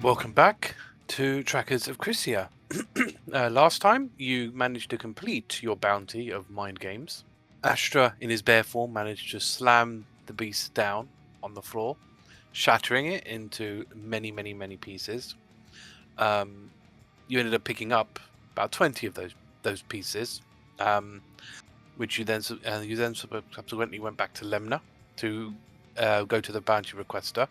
Welcome back to Tracas of Crisia. Last time, you managed to complete your bounty of mind games. Astra, in his bear form, managed to slam the beast down on the floor, shattering it into many, many, many pieces. You ended up picking up about 20 of those pieces, which you then subsequently went back to Lemna to go to the bounty requester,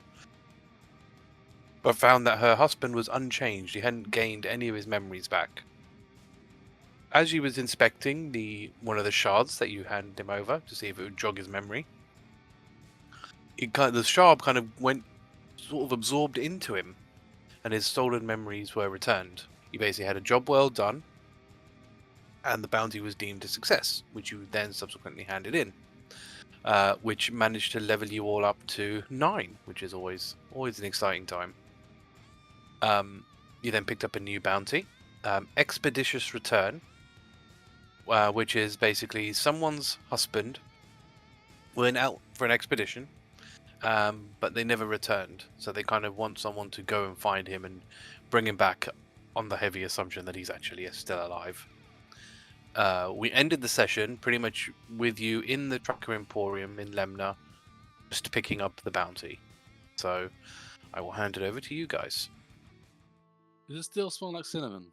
but found that her husband was unchanged. He hadn't gained any of his memories back. As you was inspecting one of the shards that you handed him over to see if it would jog his memory, the shard kind of went sort of absorbed into him, and his stolen memories were returned. He basically had a job well done, and the bounty was deemed a success, which you then subsequently handed in, which managed to level you all up to 9, which is always an exciting time. You then picked up a new bounty, Expeditious Return, which is basically someone's husband went out for an expedition, but they never returned. So they kind of want someone to go and find him and bring him back on the heavy assumption that he's actually still alive. We ended the session pretty much with you in the Tracker Emporium in Lemna, just picking up the bounty. So I will hand it over to you guys. Does it still smell like cinnamon?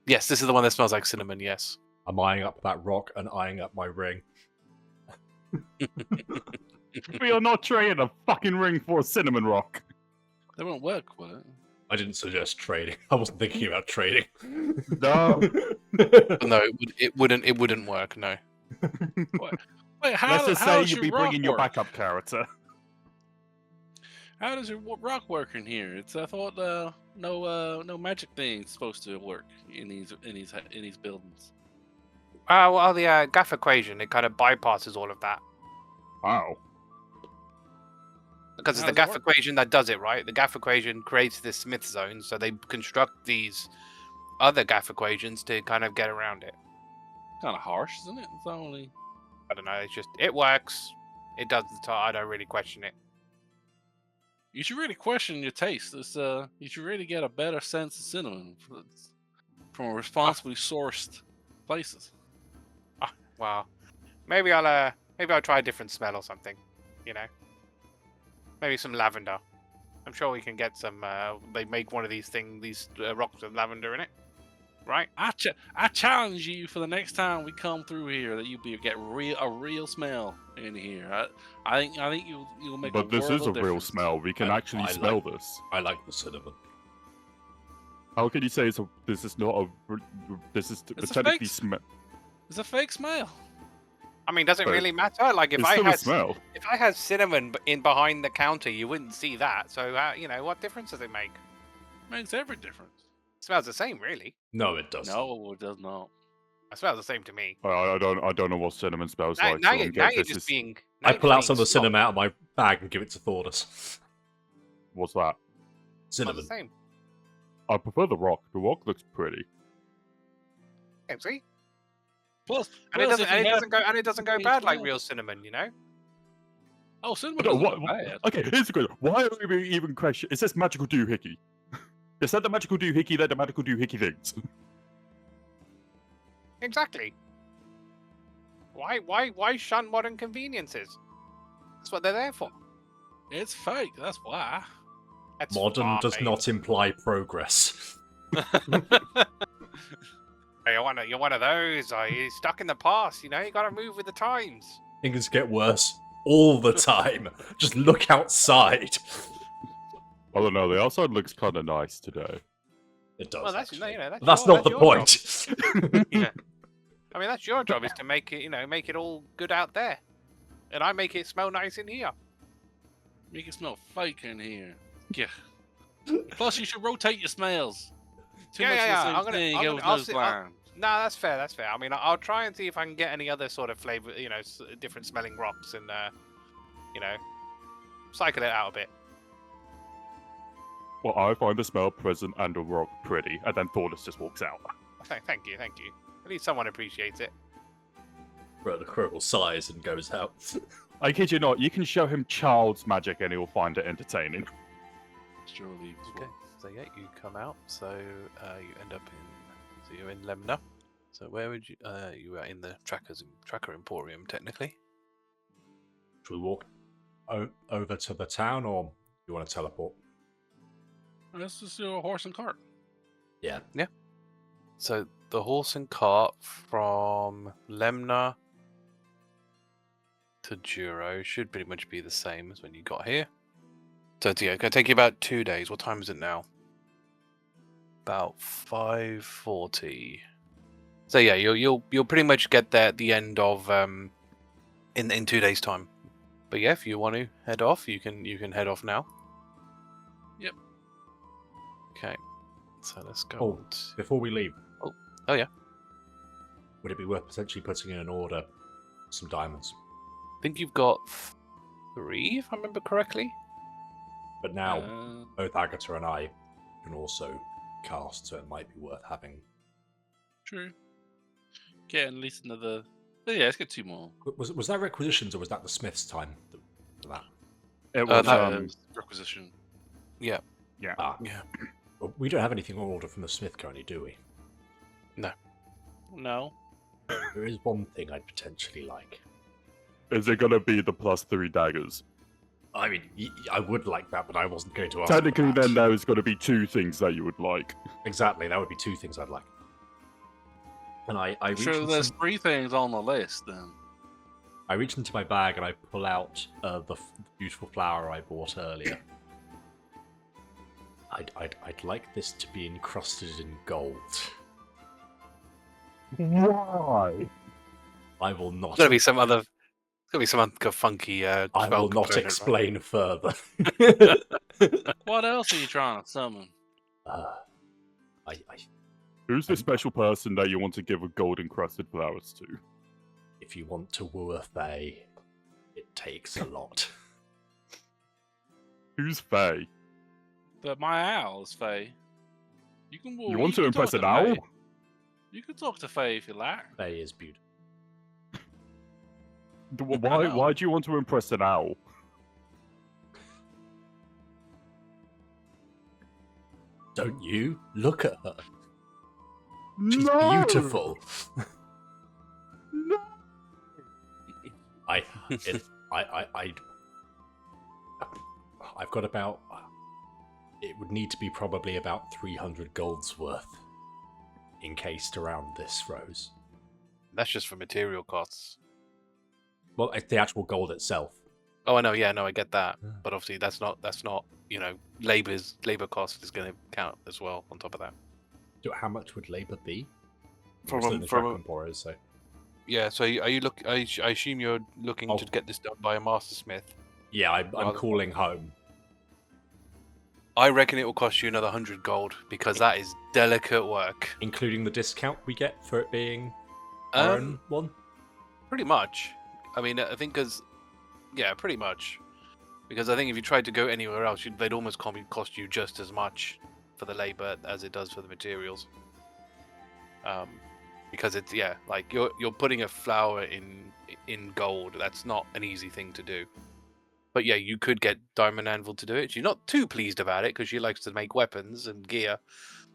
Yes, this is the one that smells like cinnamon, yes. I'm eyeing up that rock and eyeing up my ring. We are not trading a fucking ring for a cinnamon rock. That won't work, will it? I didn't suggest trading. I wasn't thinking about trading. No. No, it wouldn't work, no. Wait, how? Let's just how say does you'll be rock bringing your work? backup character. How does your rock work in here? I thought no magic thing's supposed to work in these buildings. Well, the Gaff equation, it kind of bypasses all of that. Wow. Because it's How the does it Gaff work? equation that does it, right? The Gaff equation creates this Smith zone, so they construct these other Gaff equations to kind of get around it. Kind of harsh, isn't it? It's only. I don't know, it works. It does the I don't really question it. You should really question your taste. You should really get a better sense of cinnamon from responsibly sourced places. Well, maybe I'll try a different smell or something, you know? Maybe some lavender. I'm sure we can get some, they make one of these rocks with lavender in it, right? I challenge you for the next time we come through here that you get a real smell in here. I think you'll make. But this is a real difference. smell. We can actually I smell like- this. I like the cinnamon. How can you say this is not a... This is It's a technically fake smell. It's a fake smell. I mean, does it But really matter? Like, if It's I still a had smell. if I had cinnamon in behind the counter, you wouldn't see that. So, what difference does it make? Makes every difference. It smells the same, really. No, it doesn't. No, it does not. It smells the same to me. I don't know what cinnamon smells like. Now so you're just being. I pull out some of the cinnamon out of my bag and give it to Thordas. What's that? Smells the Cinnamon. same. I prefer the rock. The rock looks pretty. Yeah, see? Plus, And it plus doesn't. if you And it doesn't go green bad like smell. real cinnamon, you know. Oh, cinnamon No, doesn't what, go bad. okay, here's the question. Why are we even question? It says magical doohickey. Is that the magical doohickey that the magical doohickey things? Exactly. Why shun modern conveniences? That's what they're there for. It's fake. That's why. That's Modern far, does mate. not imply progress. Hey, you're one of those. You're stuck in the past. You know, you gotta move with the times. Things get worse all the time. Just look outside. I don't know. The outside looks kind of nice today. It does. Well, that's actually. that's That's not the your point. job. Yeah. I mean, that's your job is to make it, make it all good out there, and I make it smell nice in here. Make it smell fake in here. Yeah. Plus, you should rotate your smells. Too Yeah, much yeah, of yeah. the same thing. Goes I'll nose see- blind. No, that's fair. That's fair. I mean, I'll try and see if I can get any other sort of flavor, different smelling rocks, and cycle it out a bit. Well, I find the smell present and the rock pretty, and then Thordas just walks out. Thank you. At least someone appreciates it. Hrugguhl sighs and goes out. I kid you not. You can show him child's magic, and he'll find it entertaining. Surely. Okay. So yeah, you come out. So you end up in. So you're in Lemna. So where would you? You are in the Tracker Emporium, technically. Should we walk over to the town, or do you want to teleport? Let's just do a horse and cart. Yeah. So the horse and cart from Lemna to Juro should pretty much be the same as when you got here. So yeah, it's gonna take you about 2 days. What time is it now? About 5:40. So yeah, you'll pretty much get there at the end of in 2 days' time. But yeah, if you want to head off, you can head off now. Yep. Okay. So let's go. Oh, before we leave. Oh yeah. Would it be worth potentially putting in an order some diamonds? I think you've got 3, if I remember correctly. But now both Agata and I can also cast, so it might be worth having. True. Get at least another. Oh, yeah, let's get 2 more. Was that requisitions, or was that the Smith's time for that? It was Requisition. Yeah. Ah, Yeah. well, we don't have anything on order from the Smith currently, do we? No. There is one thing I'd potentially like. Is it gonna be the +3 daggers? I mean, I would like that, but I wasn't going to ask. Technically, for that. then there is gonna be 2 things that you would like. Exactly, that would be 2 things I'd like. And I reach Sure, into there's 3 things on the list then. I reach into my bag and I pull out the beautiful flower I bought earlier. I'd like this to be encrusted in gold. Why? I will not. There's gonna be some other funky. I will spell not component, right? explain further. What else are you trying to summon? Who's the special person that you want to give a gold encrusted flowers to? If you want to woo a fae, it takes a lot. Who's Faye? But my owl is Faye. You can. You want to can impress talk an to owl? Faye. You can talk to Faye if you like. Fae is beautiful. Why do you want to impress an owl? Don't you? Look at her. She's No! beautiful. No! I've got about. It would need to be probably about 300 golds worth encased around this rose. That's just for material costs. Well, it's the actual gold itself. Oh, I know. Yeah, no, I get that. Yeah. But obviously, that's not. Labor cost is going to count as well on top of that. How much would labor be? From We're still a- in the from Tracker a- Emporium, so Yeah. So are you look? I assume you're looking Oh. to get this done by a mastersmith. yeah, I'm Rather- calling home. I reckon it will cost you another 100 gold because that is delicate work. Including the discount we get for it being our own one? Pretty much. I mean, I think pretty much. Because I think if you tried to go anywhere else, they'd almost cost you just as much for the labor as it does for the materials. Because it's like you're putting a flower in gold. That's not an easy thing to do. But yeah, you could get Diamond Anvil to do it. She's not too pleased about it because she likes to make weapons and gear.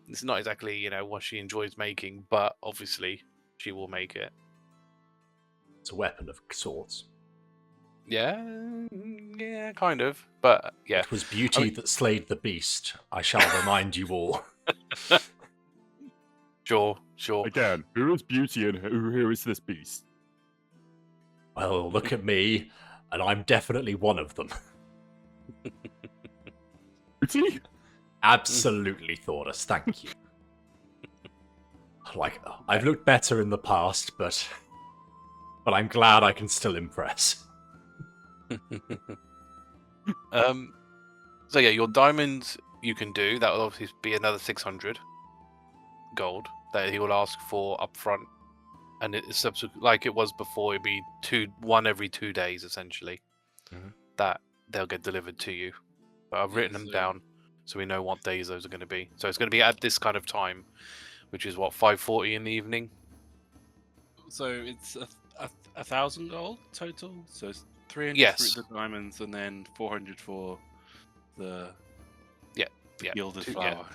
It's not exactly what she enjoys making, but obviously she will make it. It's a weapon of sorts. Yeah, kind of. But yeah, It was beauty that slayed the beast. I shall remind you all. sure. Again, who is Beauty and who is this beast? Well, look at me, and I'm definitely one of them. Beauty? Absolutely, Thordas. Thank you. Like, I've looked better in the past, but I'm glad I can still impress. So yeah, your diamonds you can do. That will obviously be another 600 gold that he will ask for upfront, and it is subsequent like it was before. It'd be one every 2 days essentially. Mhm. That they'll get delivered to you. But I've written them down so we know what days those are going to be. So it's going to be at this kind of time, which is what 5:40 in the evening. So it's a 1,000 gold total. So it's 300 Yes. for the diamonds and then 400 for the Yeah, Gilded yeah. flower.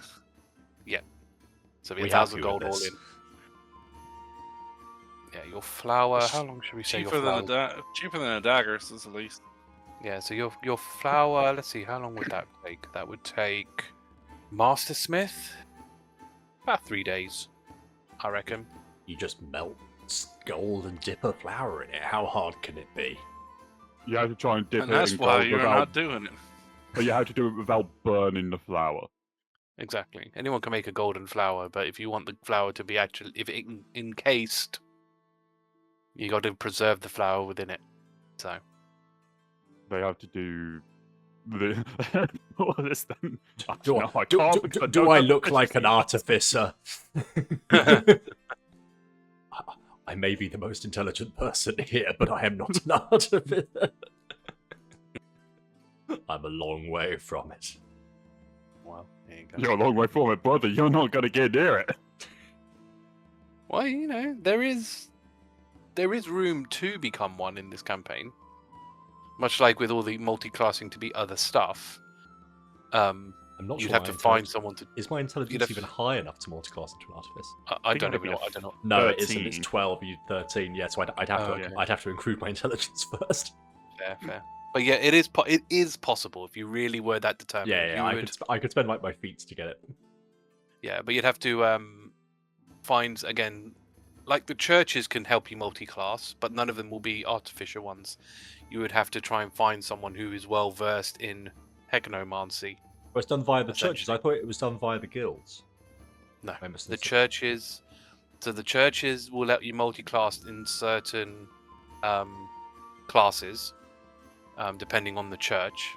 So it'll be We 1,000 happy with gold all this? in. Yeah, your flower. It's How long should we say your Cheaper than flower? cheaper than a dagger, so at least. Yeah, so your flower. Let's see, how long would that take? That would take Mastersmith about 3 days, I reckon. You just melt gold and dip a flower in it. How hard can it be? You have to try and dip And it that's in why gold you're without. not doing it. But you have to do it without burning the flower. Exactly. Anyone can make a golden flower, but if you want the flower to be actually, if it encased, you got to preserve the flower within it. So They have to do the. What is then? Do, No, I do, can't, do, do, but do don't I have look to like an see- artificer? I may be the most intelligent person here, but I am not an artificer. I'm a long way from it. well, there you go. You're a long way from it, brother. You're not going to get near it. Well, you know, there is room to become one in this campaign. Much like with all the multi-classing to be other stuff. I'm not You'd sure have my to find intelligence- someone to. Is my intelligence have- even high enough to multiclass into an artifice? I think don't that'd even know. be a I don't know. No, it isn't. It's 13. 12. You 13. Yeah, so I'd have to. Okay. I'd have to improve my intelligence first. Fair. But yeah, it is possible if you really were that determined. Yeah, You would- I could spend like my feats to get it. Yeah, but you'd have to find again, like the churches can help you multi-class, but none of them will be artificial ones. You would have to try and find someone who is well versed in hecanomancy. Well, it's done via the Essentially. churches. I thought it was done via the guilds. No, I must the have- churches. So the churches will let you multi-class in certain classes, depending on the church.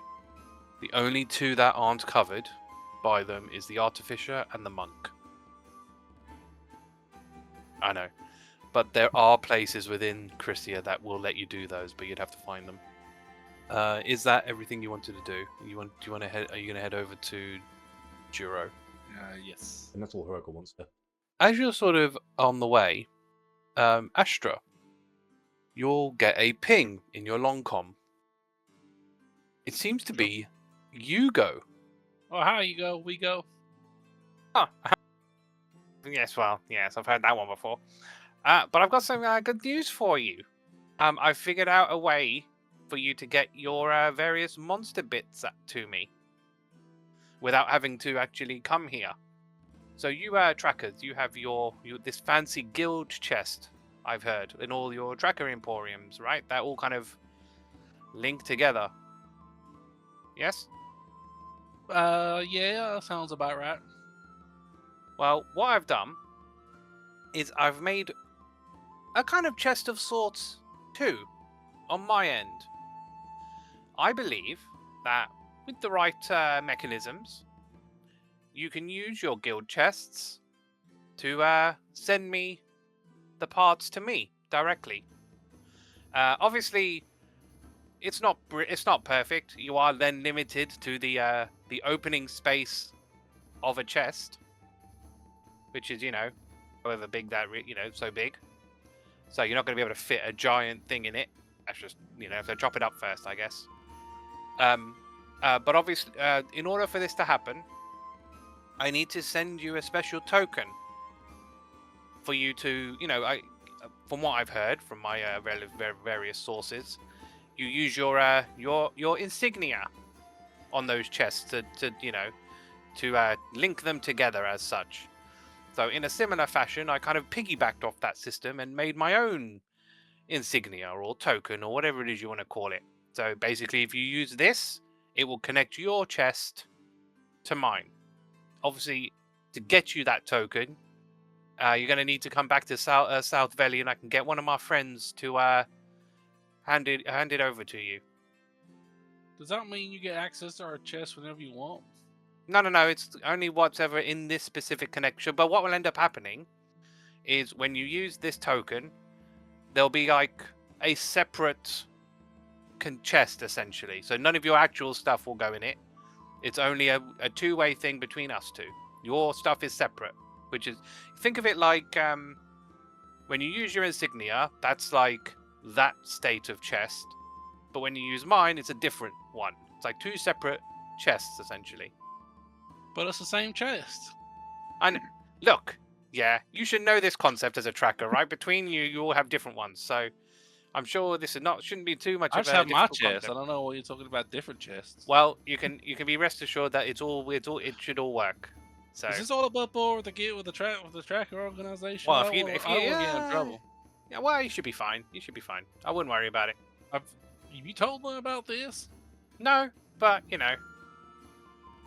The only two that aren't covered by them is the artificer and the monk. I know, but there are places within Crisia that will let you do those, but you'd have to find them. Is that everything you wanted to do? Do you want to head? Are you going to head over to Juro? Yes. And that's all Hrugguhl wants to. As you're sort of on the way, Astra, you'll get a ping in your long com. It seems to be Hugo. Oh, how you go? We go. Oh, yes, I've heard that one before. But I've got some good news for you. I've figured out a way for you to get your various monster bits to me without having to actually come here. So you trackers, you have your this fancy guild chest, I've heard, in all your tracker emporiums, right? That all kind of link together. Yes? Yeah, that sounds about right. Well, what I've done is I've made a kind of chest of sorts too, on my end. I believe that with the right mechanisms, you can use your guild chests to send me the parts to me directly. Obviously, it's not perfect. You are then limited to the opening space of a chest, which is, however big that, so big. So you're not going to be able to fit a giant thing in it. That's just, if they chop it up first, I guess. But obviously, in order for this to happen, I need to send you a special token for you to, from what I've heard from my various sources, you use your insignia on those chests to link them together as such. So in a similar fashion, I kind of piggybacked off that system and made my own insignia or token or whatever it is you want to call it. So basically, if you use this, it will connect your chest to mine. Obviously, to get you that token, you're going to need to come back to South Valley, and I can get one of my friends to hand it over to you. Does that mean you get access to our chest whenever you want? No. It's only whatever in this specific connection. But what will end up happening is when you use this token, there'll be like a separate chest, essentially. So none of your actual stuff will go in it. It's only a two-way thing between us two. Your stuff is separate, which is, think of it like when you use your insignia, that's like that state of chest. But when you use mine, it's a different one. It's like two separate chests, essentially. But it's the same chest. Look, yeah, you should know this concept as a tracker, right? Between you, you all have different ones, so I'm sure this is shouldn't be too much I of just a have my difficult chest. concept. I don't know what you're talking about. Different chests. Well, you can be rest assured that it should all work. So Is this all above board to get with the tracker organization? well, I don't want to get in trouble. Yeah, well, you should be fine. You should be fine. I wouldn't worry about it. You told them about this? No, but you know,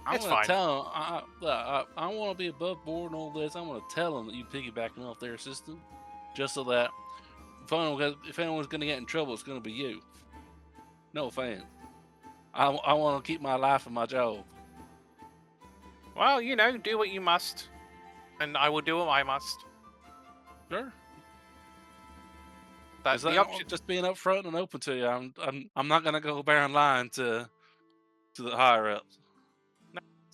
I'm it's gonna fine. tell them. I want to be above board and all this. I'm gonna tell them that you piggybacking off their system, just so that if anyone's gonna get in trouble, it's gonna be you. No offense. I want to keep my life and my job. Well, you know, do what you must, and I will do what I must. Sure. But Is the that option, just being upfront and open to you? I'm not gonna go bear in line to the higher ups.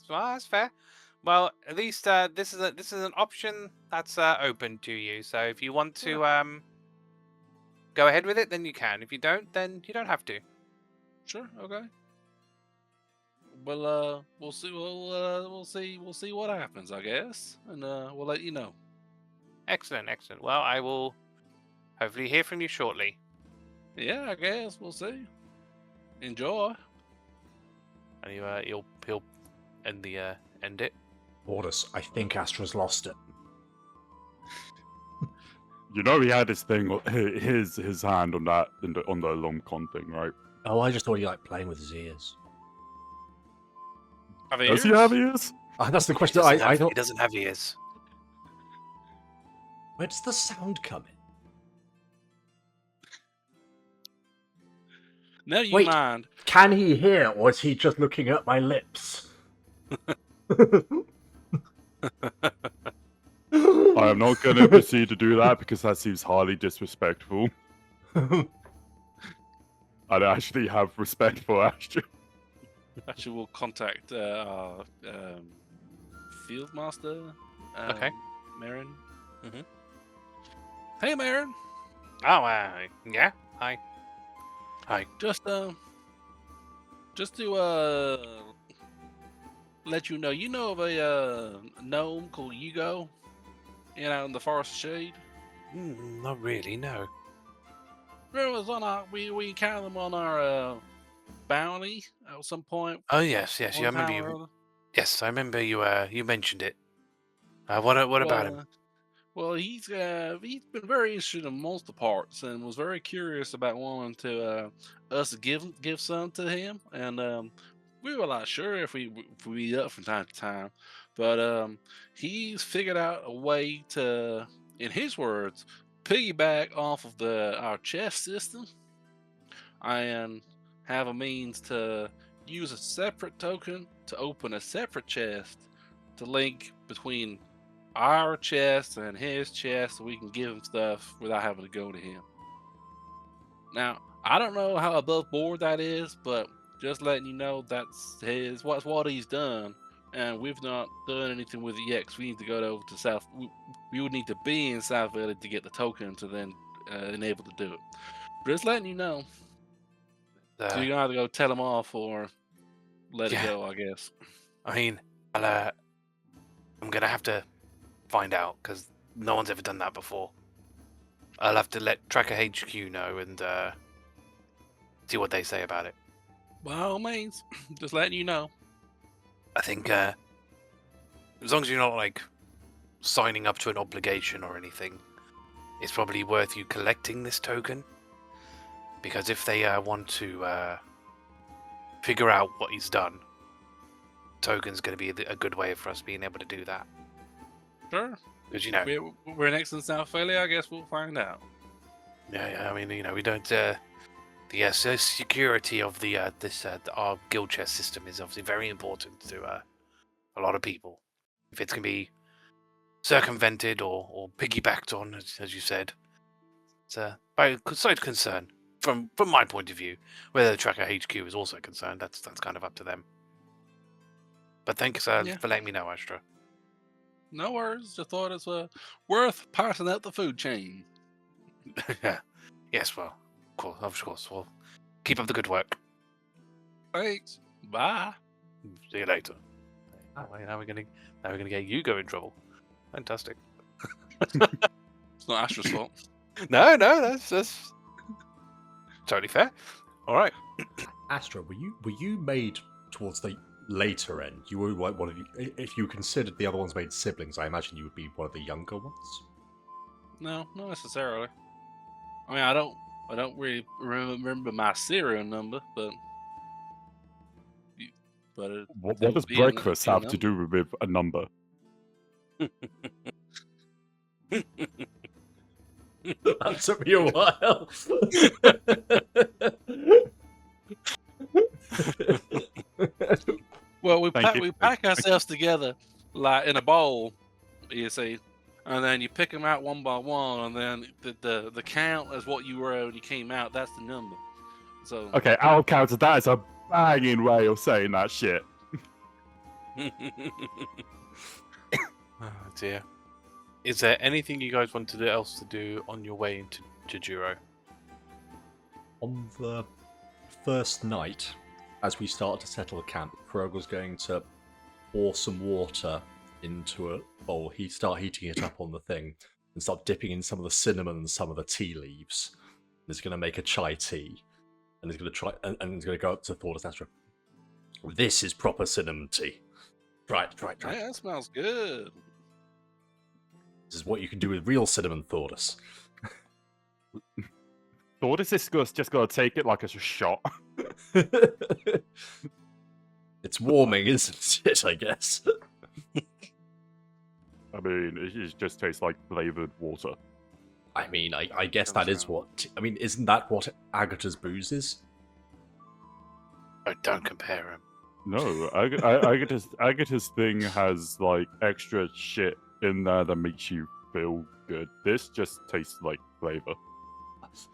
well, that's fair. Well, at least this is an option that's open to you. So if you want to go ahead with it, then you can. If you don't, then you don't have to. Sure. Okay. Well, we'll see. We'll see what happens, I guess, and we'll let you know. Excellent, excellent. Well, I will hopefully hear from you shortly. Yeah, I guess we'll see. Enjoy. And he'll end it. Thordas, I think Astra's lost it. You know he had his thing, his hand on that on the alarm con thing, right? Oh, I just thought he liked playing with his ears. Does he have ears? That's the question. He I thought. doesn't have ears. Where does the sound come in? Never you Wait. mind. Can he hear, or is he just looking at my lips? I am not going to proceed to do that because that seems highly disrespectful. I actually have respect for Astra. Actually, we'll contact our field master. Okay. Marin. Mhm. Hey, Marin. Oh, yeah. Hi. Just to let you know of a gnome called Hugo, in the Forest of Shade. Not really. No. It was on we encountered them on our bounty at some point. Oh yes. Yeah, I remember you. Yes, I remember you. You mentioned it. What about him? Well, he's been very interested in monster parts and was very curious about wanting to us to give some to him, and we were not sure if we meet up from time to time, but he's figured out a way to, in his words, piggyback off of our chest system and have a means to use a separate token to open a separate chest to link between our chest and his chest, so we can give him stuff without having to go to him. Now, I don't know how above board that is, but just letting you know that's what he's done, and we've not done anything with it yet, because we need to go over to South. We would need to be in South Village to get the token to then enable to do it. But just letting you know. So you're gonna have to go tell him off or let it go, I guess. I mean, I'm gonna have to find out because no one's ever done that before. I'll have to let Tracker HQ know and see what they say about it. By all means, just letting you know. I think as long as you're not like signing up to an obligation or anything, it's probably worth you collecting this token. Because if they want to figure out what he's done, token's going to be a good way for us being able to do that. Sure. Because we're next in South Philly. I guess we'll find out. Yeah. I mean, we don't. The security of our guild chest system is obviously very important to a lot of people. If it's going to be circumvented or piggybacked on, as you said, it's a slight concern from my point of view. Whether the Tracker HQ is also concerned, that's kind of up to them. But thanks for letting me know, Astra. No worries. Just thought it's worth passing out the food chain. Yes, well, of course. Well, keep up the good work. Thanks. Bye. See you later. Now we're gonna get Hugo in trouble. Fantastic. It's not Astra's fault. No, that's totally fair. All right. Astra, were you made towards the later end? You were like one of the. If you considered the other ones made siblings, I imagine you would be one of the younger ones. No, not necessarily. I mean, I don't really remember my serial number, but What does breakfast have to do with a number? That took me a while. Well, we Thank you. pack ourselves together like in a bowl, you see, and then you pick them out one by one, and then the count as what you were when you came out. That's the number. So Okay, I'll counter. That is a banging way of saying that shit. Oh dear. Is there anything you guys wanted else to do on your way into Juro? On the first night, as we start to settle camp, Hrugguhl's going to pour some water into a bowl. He start heating it up on the thing and start dipping in some of the cinnamon and some of the tea leaves. And he's going to make a chai tea, and he's going to try and he's going to go up to Thordas Astra. This is proper cinnamon tea. Try it. yeah, that smells good. This is what you can do with real cinnamon, Thordas. Thordas is just gonna take it like it's a shot. It's warming, isn't it? I guess. I mean, it just tastes like flavored water. I mean, I guess that is what. I mean, isn't that what Agata's booze is? Oh, don't compare them. No, Agata's thing has like extra shit in there that makes you feel good. This just tastes like flavor.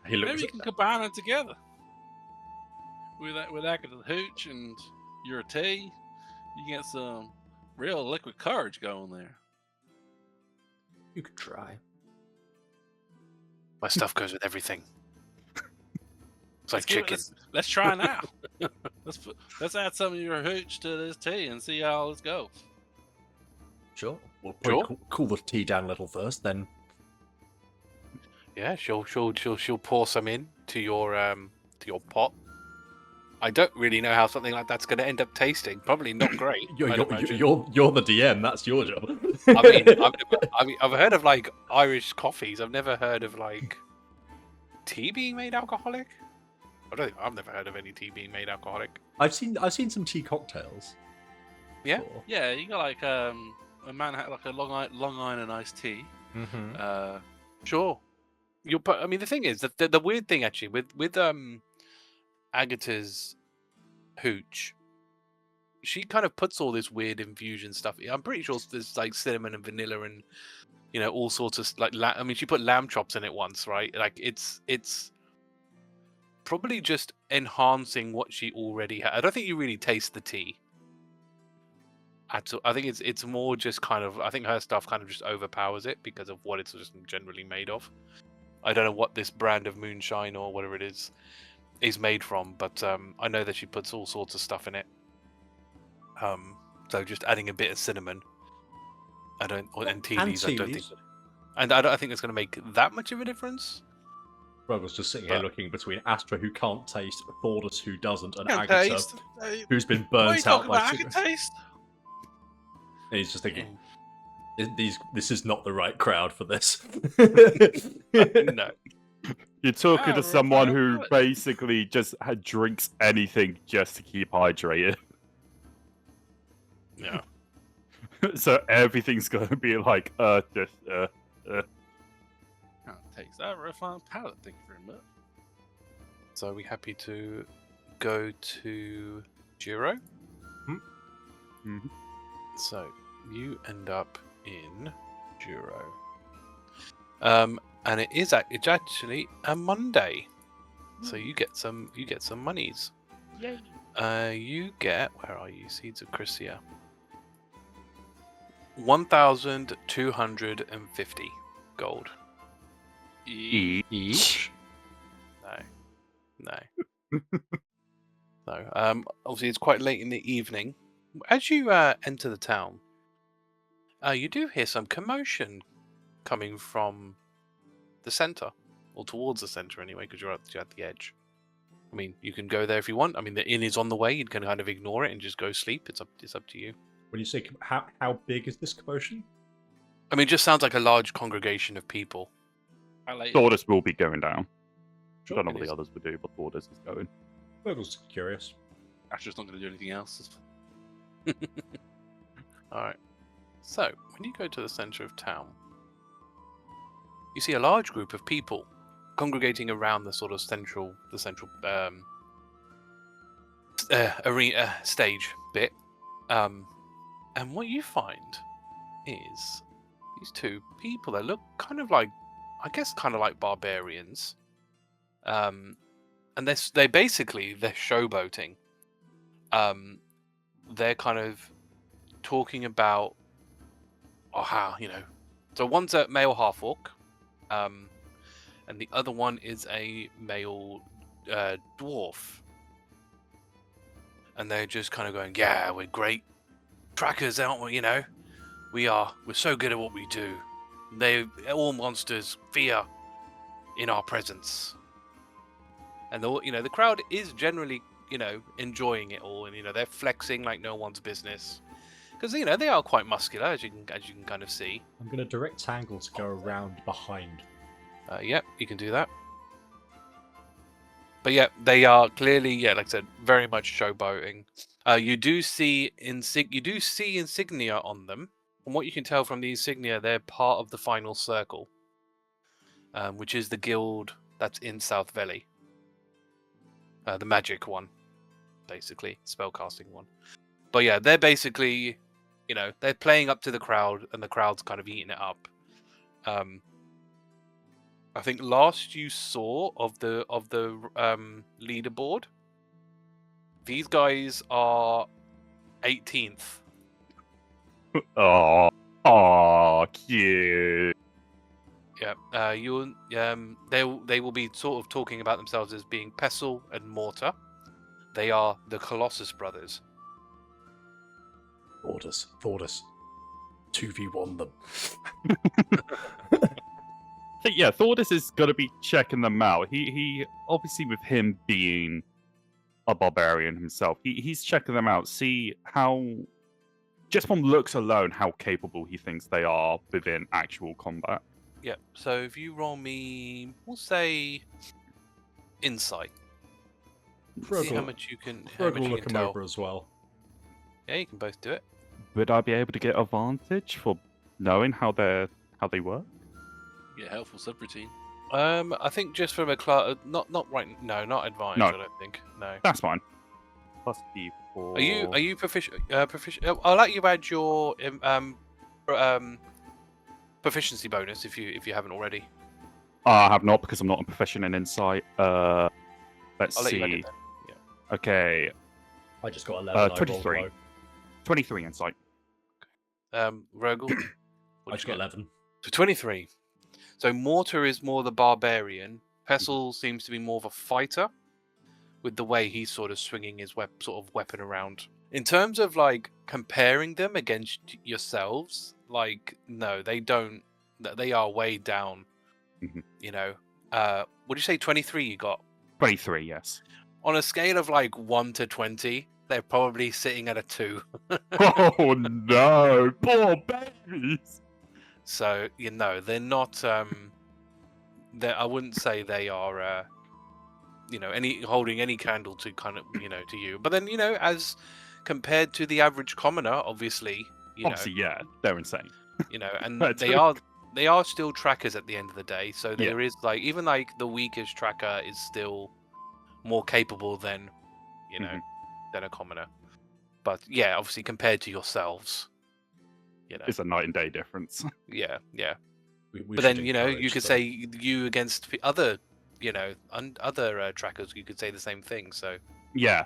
He looks Maybe you can combine it together with Agata the Hooch and your tea. You get some real liquid courage going there. You could try. My stuff goes with everything. It's like chicken. Let's try now. Let's add some of your hooch to this tea and see how this goes. Sure. We'll Sure. cool the tea down a little first, then. Yeah, she'll pour some in to your pot. I don't really know how something like that's going to end up tasting. Probably not great. You're I'd imagine. the DM. That's your job. I mean, I've heard of like Irish coffees. I've never heard of like tea being made alcoholic. I've never heard of any tea being made alcoholic. I've seen some tea cocktails. Yeah? before. Yeah, you got like a Manhattan, like a Long Island iced tea. Mm-hmm. Sure. I mean, the thing is that the weird thing actually with Agata's hooch, she kind of puts all this weird infusion stuff. I'm pretty sure there's like cinnamon and vanilla and all sorts of like. I mean, she put lamb chops in it once, right? Like it's probably just enhancing what she already had. I don't think you really taste the tea at all. I think it's more just kind of. I think her stuff kind of just overpowers it because of what it's just generally made of. I don't know what this brand of moonshine or whatever it is made from, but I know that she puts all sorts of stuff in it. So just adding a bit of cinnamon, and tea leaves. I don't think it's going to make that much of a difference. Hrugguhl's just sitting here looking between Astra, who can't taste, Thordas, who doesn't, and Can't Agata, taste. who's been What are you burnt out talking by about? I two. can taste. And he's just thinking, this is not the right crowd for this. No. You're talking Ah, to someone right, who right. basically just drinks anything just to keep hydrated. Yeah. So everything's gonna be like, Can't taste that. Refined palate. Thank you very much. So are we happy to go to Juro? Mhm. So you end up in Juro. And it's actually a Monday. So you get some monies. Yay. You get, where are you? Seeds of Crisia. 1,250 gold. Each. No. No. Obviously it's quite late in the evening. As you enter the town, you do hear some commotion coming from the center, or towards the center anyway, because you're at the edge. I mean, you can go there if you want. I mean, the inn is on the way. You can kind of ignore it and just go sleep. It's up to you. When you say how big is this commotion? I mean, it just sounds like a large congregation of people. I like it. Thordas will be going down. Sure, I don't know it what is. the others would do, but Thordas is going. Hrugguhl's curious. Astra's not going to do anything else. All right. So when you go to the center of town, you see a large group of people congregating around the sort of central arena stage bit. And what you find is these two people that look kind of like, I guess, kind of like barbarians. And they're basically showboating. They're kind of talking about how, so one's a male half-orc, and the other one is a male dwarf. And they're just kind of going, yeah, we're great trackers, aren't we? We're so good at what we do. All monsters fear in our presence. And the crowd is generally, enjoying it all, and they're flexing like no one's business, because they are quite muscular, as you can kind of see. I'm going to direct Tangle to go around behind. Yep, you can do that. But yeah, they are clearly, like I said, very much showboating. You do see insignia on them. From what you can tell from the insignia, they're part of the final circle, which is the guild that's in South Valley. The magic one, basically, spellcasting one. But yeah, they're basically, they're playing up to the crowd, and the crowd's kind of eating it up. I think last you saw of the leaderboard, these guys are 18th. Oh, cute. Yeah, they will be sort of talking about themselves as being Pestle and Mortar. They are the Colossus brothers. Thordas. 2v1 them. I think, yeah, Thordas is going to be checking them out. He obviously, with him being a barbarian himself, he's checking them out, see how, just from looks alone, how capable he thinks they are within actual combat. Yeah, so if you roll me, we'll say, insight. See how much you can, Hrugguhl come tell. over as well. Yeah, you can both do it. Would I be able to get advantage for knowing how they work? Yeah, helpful subroutine. I think just from a class, not right. No, not advantage. No. I don't think. No. That's fine. Plus D4. Are you proficient? I'll let you add your proficiency bonus if you haven't already. I have not, because I'm not a proficient in insight. Let's I'll let see. you add it then. Yeah. Okay, I just got 11. I rolled 23. low. 23 insight. Hrugguhl. I just got 11. So 23. So Mortar is more the barbarian. Pestle seems to be more of a fighter, with the way he's sort of swinging his weapon around. In terms of like comparing them against yourselves, like no, they don't. They are way down. Mhm. What did you say? 23 you got? 23, yes. On a scale of like 1 to 20, they're probably sitting at a 2. Oh no, poor babies. So they're not. I wouldn't say they are. Holding any candle to kind of to you. But then as compared to the average commoner, obviously Obviously, yeah, they're insane. and That's they are still trackers at the end of the day. So there is like even like the weakest tracker is still more capable than than a commoner. But yeah, obviously compared to yourselves, It's a night and day difference. yeah. We But then should you encourage could them. say you against other other trackers, you could say the same thing. So Yeah.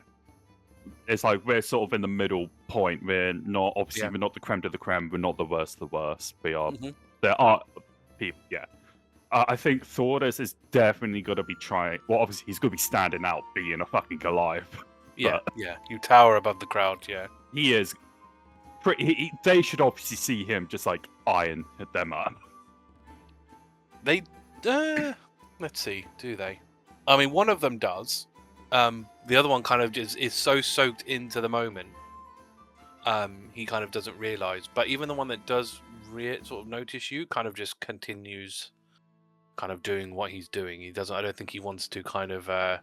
It's like we're sort of in the middle point. We're not, obviously, Yeah. we're not the creme de la creme. We're not the worst of the worst. We are. Mhm. There are people, yeah. I think Thordas is definitely going to be trying. Well, obviously, he's going to be standing out being a fucking Goliath. yeah, But- yeah, you tower above the crowd. Yeah, he is. They should obviously see him just like iron them up. They, let's see, do they? I mean, one of them does. The other one kind of just is so soaked into the moment. He kind of doesn't realize. But even the one that does sort of notice you, kind of just continues, kind of doing what he's doing. He doesn't. I don't think he wants to kind of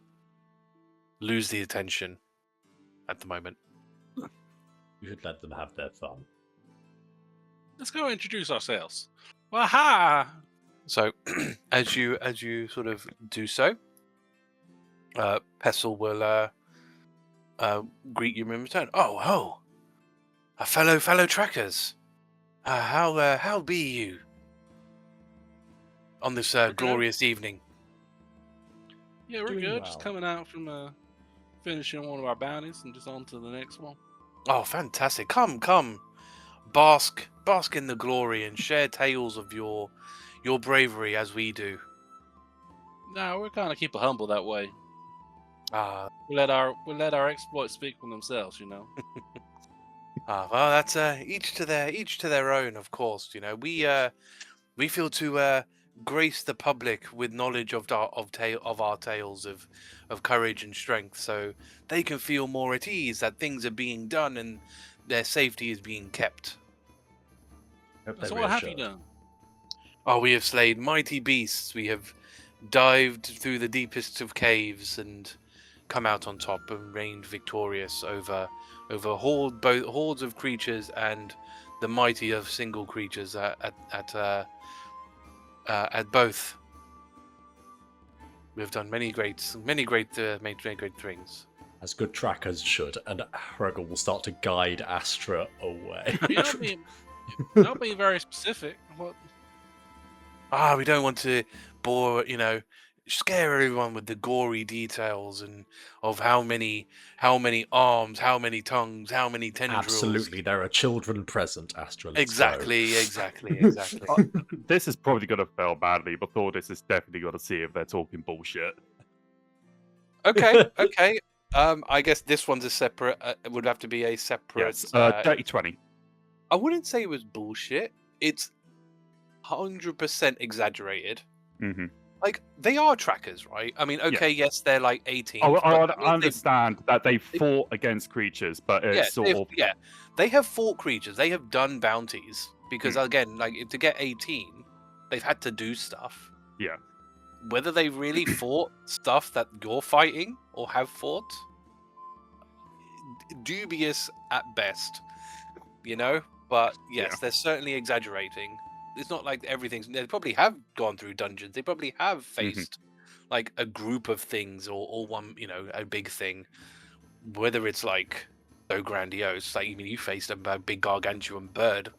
lose the attention at the moment. You should let them have their fun. Let's go introduce ourselves. Well, hi. So, as you sort of do so, Pestle will greet you in return. Oh, a fellow trackers. How be you on this glorious evening? Yeah, we're Doing good. well. Just coming out from finishing one of our bounties and just on to the next one. Oh, fantastic! Come, bask in the glory and share tales of your bravery as we do. No, we're kind of keep it humble that way. Ah, We let our exploits speak for themselves, you know. well, that's each to their own, of course. You know, we feel to grace the public with knowledge of our tales of courage and strength, so they can feel more at ease that things are being done and their safety is being kept. So what have you done? Oh, we have slayed mighty beasts. We have dived through the deepest of caves and come out on top and reigned victorious over hordes of creatures and the mighty of single creatures at both. We have done many great things. As good trackers should, and Hrugguhl will start to guide Astra away. You're not being very specific. What? We don't want to scare everyone with the gory details and of how many arms, how many tongues, how many tendrils. Absolutely, there are children present, Astra. Let's Exactly. This is probably going to fail badly, but Thordas is definitely going to see if they're talking bullshit. Okay. I guess this one's a separate. It would have to be a separate. Yes, dirty 20. I wouldn't say it was bullshit. It's 100% exaggerated. Mm-hmm. Like, they are trackers, right? I mean, okay, yes, they're like 18. Oh, I understand that they fought against creatures, but it's they have fought creatures. They have done bounties because, again, like to get 18, they've had to do stuff. Yeah. Whether they really fought stuff that you're fighting or have fought, dubious at best, you know? But yes, they're certainly exaggerating. It's not like everything's. They probably have gone through dungeons. They probably have faced like a group of things or one, a big thing. Whether it's like so grandiose, like you faced a big gargantuan bird.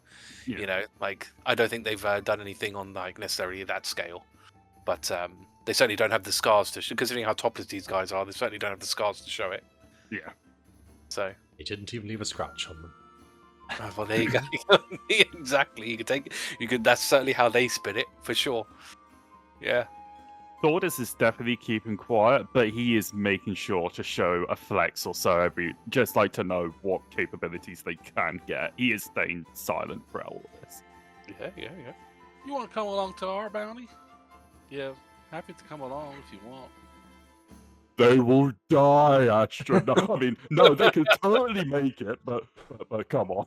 Yeah. Like I don't think they've done anything on like necessarily that scale. But they certainly don't have the scars to show. Considering how topless these guys are, they certainly don't have the scars to show it. Yeah. So He didn't even leave a scratch on them. well, there you go. Exactly. You could. That's certainly how they spin it for sure. Yeah. Thordas is definitely keeping quiet, but he is making sure to show a flex or so just like to know what capabilities they can get. He is staying silent for all of this. Yeah. You want to come along to our bounty? Yeah, happy to come along if you want. They will die, Astra. No, I mean, no, they can totally make it, but come on.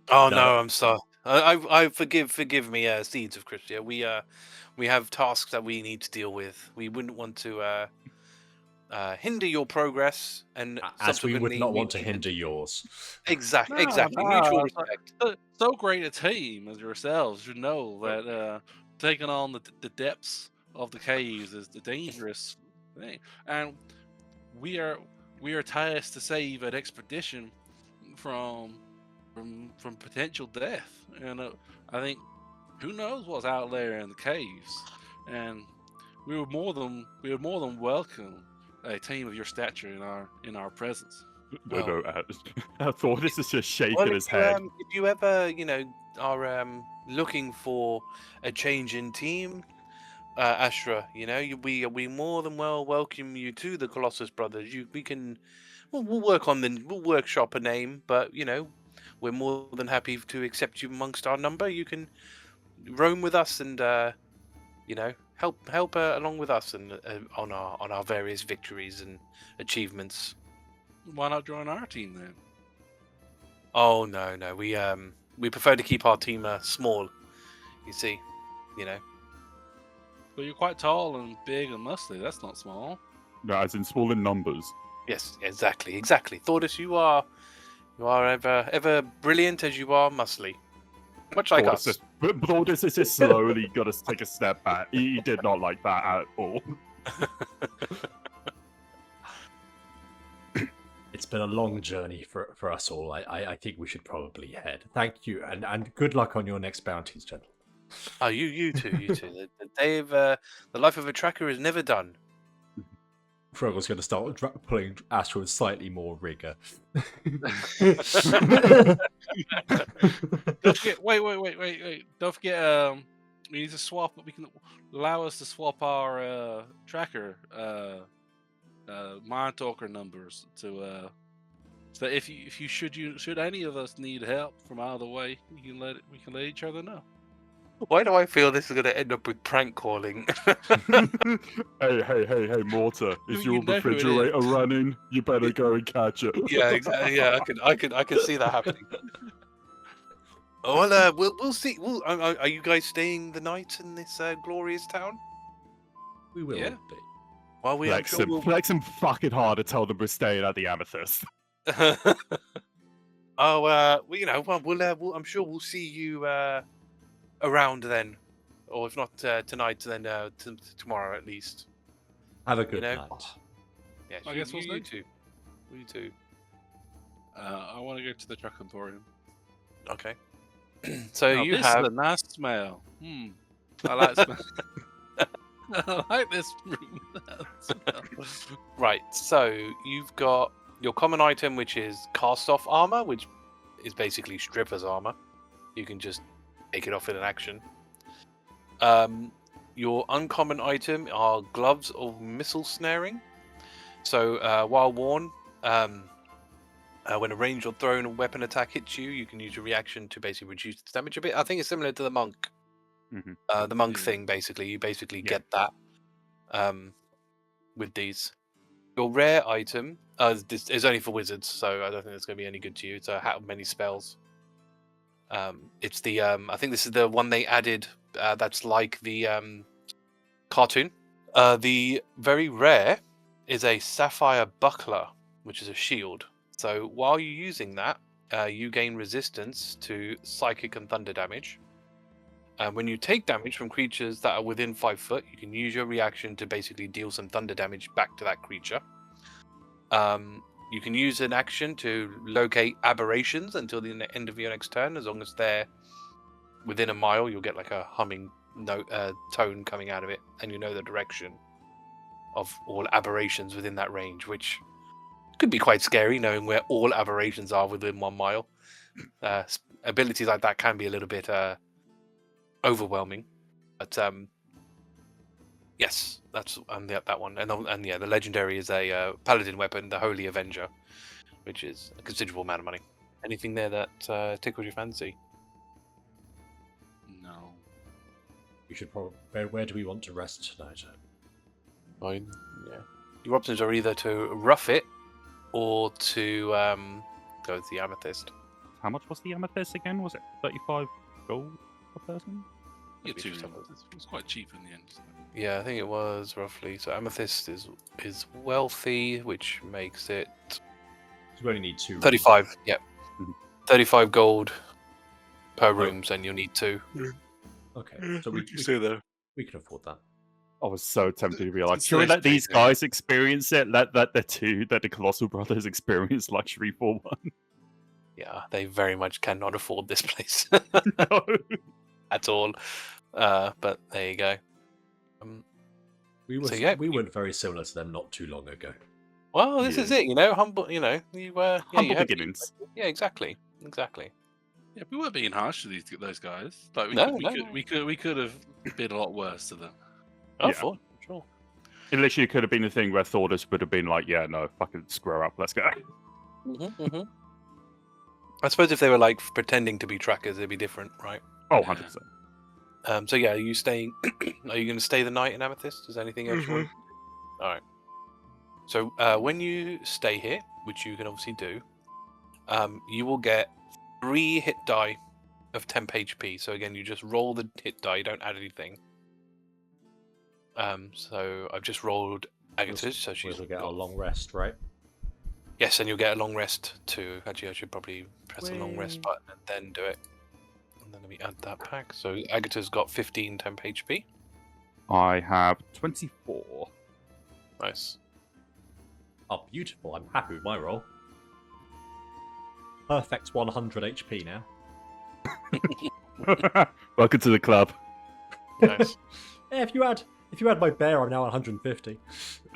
Oh no, I'm sorry. I forgive me, Seeds of Crisia. We have tasks that we need to deal with. We wouldn't want to hinder your progress, and as we would not want to hinder yours. Exactly. Mutual respect. So great a team as yourselves should know that taking on the depths of the caves is the dangerous thing, and we are tasked to save an expedition from potential death, and I think who knows what's out there in the caves, and we would more than welcome a team of your stature in our presence. No, I thought this is just shaking his head. If you ever, are looking for a change in team, Astra, we more than well welcome you to the Colossus Brothers. We can we'll workshop a name, but we're more than happy to accept you amongst our number. You can roam with us and help along with us and on our various victories and achievements. Why not join our team then? Oh no, we prefer to keep our team small. You see, But you're quite tall and big and muscly. That's not small. No, as in small in numbers. Yes, exactly. Thordas, you are ever brilliant as you are muscly, much like us. Thordas is just slowly got to take a step back. He did not like that at all. It's been a long journey for us all. I think we should probably head. Thank you, and good luck on your next bounties, gentlemen. Oh, you too. The day of the life of a tracker is never done. Hrugguhl's going to start pulling Astra with slightly more rigor. Don't forget. Wait. Don't forget. We need to swap. We can allow us to swap our tracker mind talker numbers to so if you should any of us need help from out of the way, we can let each other know. Why do I feel this is going to end up with prank calling? Hey, Mortar! Is You your know who it is. refrigerator running? You better go and catch it. Yeah, exactly. Yeah, I could see that happening. Oh, well, we'll see. Are you guys staying the night in this glorious town? We will Yeah. be. Well, Flex him fucking hard to tell them we're staying at the Amethyst. I'm sure we'll see you around then, or if not tonight, then tomorrow at least. Have a good know. night. Yes, I guess we'll you see. too. You too. I want to go to the truck emporium. Okay. So Now, you this have is a nice smell. I like smell. I like this room. right. So you've got your common item, which is cast-off armor, which is basically stripper's armor. You can just take it off in an action. Your uncommon item are gloves of missile snaring. So while worn, when a ranged or thrown weapon attack hits you, you can use your reaction to basically reduce its damage a bit. I think it's similar to the monk. Mm-hmm. The monk Yeah. thing, basically. You basically Yeah. get that with these. Your rare item this is only for wizards, so I don't think it's going to be any good to you. It's a hat of many spells. It's the I think this is the one they added that's like the cartoon. The very rare is a sapphire buckler, which is a shield. So while you're using that, you gain resistance to psychic and thunder damage. When you take damage from creatures that are within 5 foot, you can use your reaction to basically deal some thunder damage back to that creature. You can use an action to locate aberrations until the end of your next turn. As long as they're within a mile, you'll get like a humming note, tone coming out of it, and you know the direction of all aberrations within that range, which could be quite scary, knowing where all aberrations are within 1 mile. Abilities like that can be a little bit overwhelming, but yes, that's that one. And yeah, the legendary is a paladin weapon, the Holy Avenger, which is a considerable amount of money. Anything there that tickles your fancy? No. We should probably. Where do we want to rest tonight? Fine. Yeah. Your options are either to rough it or to go with the Amethyst. How much was the Amethyst again? Was it 35 gold per person? Yeah, Maybe too. just have It was quite cheap in the end. Yeah, I think it was roughly. So Amethyst is wealthy, which makes it So we only need 2. 35. Yep. Mhm. 35 gold per rooms, and you'll need 2. Okay, so we can afford that. I was so tempted to be like, It's should we nice let these to hear. guys experience it? Let the Colossal Brothers experience luxury for one. Yeah, they very much cannot afford this place No. at all. But there you go. We were So, yeah, we went very similar to them not too long ago. Well, this is Yeah. it. Humble. You Humble have- beginnings. Yeah, exactly. Yeah, we weren't being harsh to those guys. Like No. we could have been a lot worse to them. Oh, Yeah. for sure. It literally could have been a thing where Thordas would have been like, yeah, no, fucking screw her up, let's go. I suppose if they were like pretending to be trackers, it'd be different, right? Oh, Yeah. 100%. So yeah, are you staying? Are you going to stay the night in Amethyst? Is there anything else you want? All right. So when you stay here, which you can obviously do, you will get 3 hit die of temp HP. So again, you just roll the hit die. You don't add anything. So I've just rolled Agata's, so she's We'll get a got... long rest, right? Yes, and you'll get a long rest too. Actually, I should probably press the long rest button and then do it. And then let me add that pack. So Agata's got 15 temp HP. I have 24. Nice. Oh, beautiful. I'm happy with my roll. Perfect 100 HP now. Welcome to the club. Nice. Yeah, if you add my bear, I'm now 150.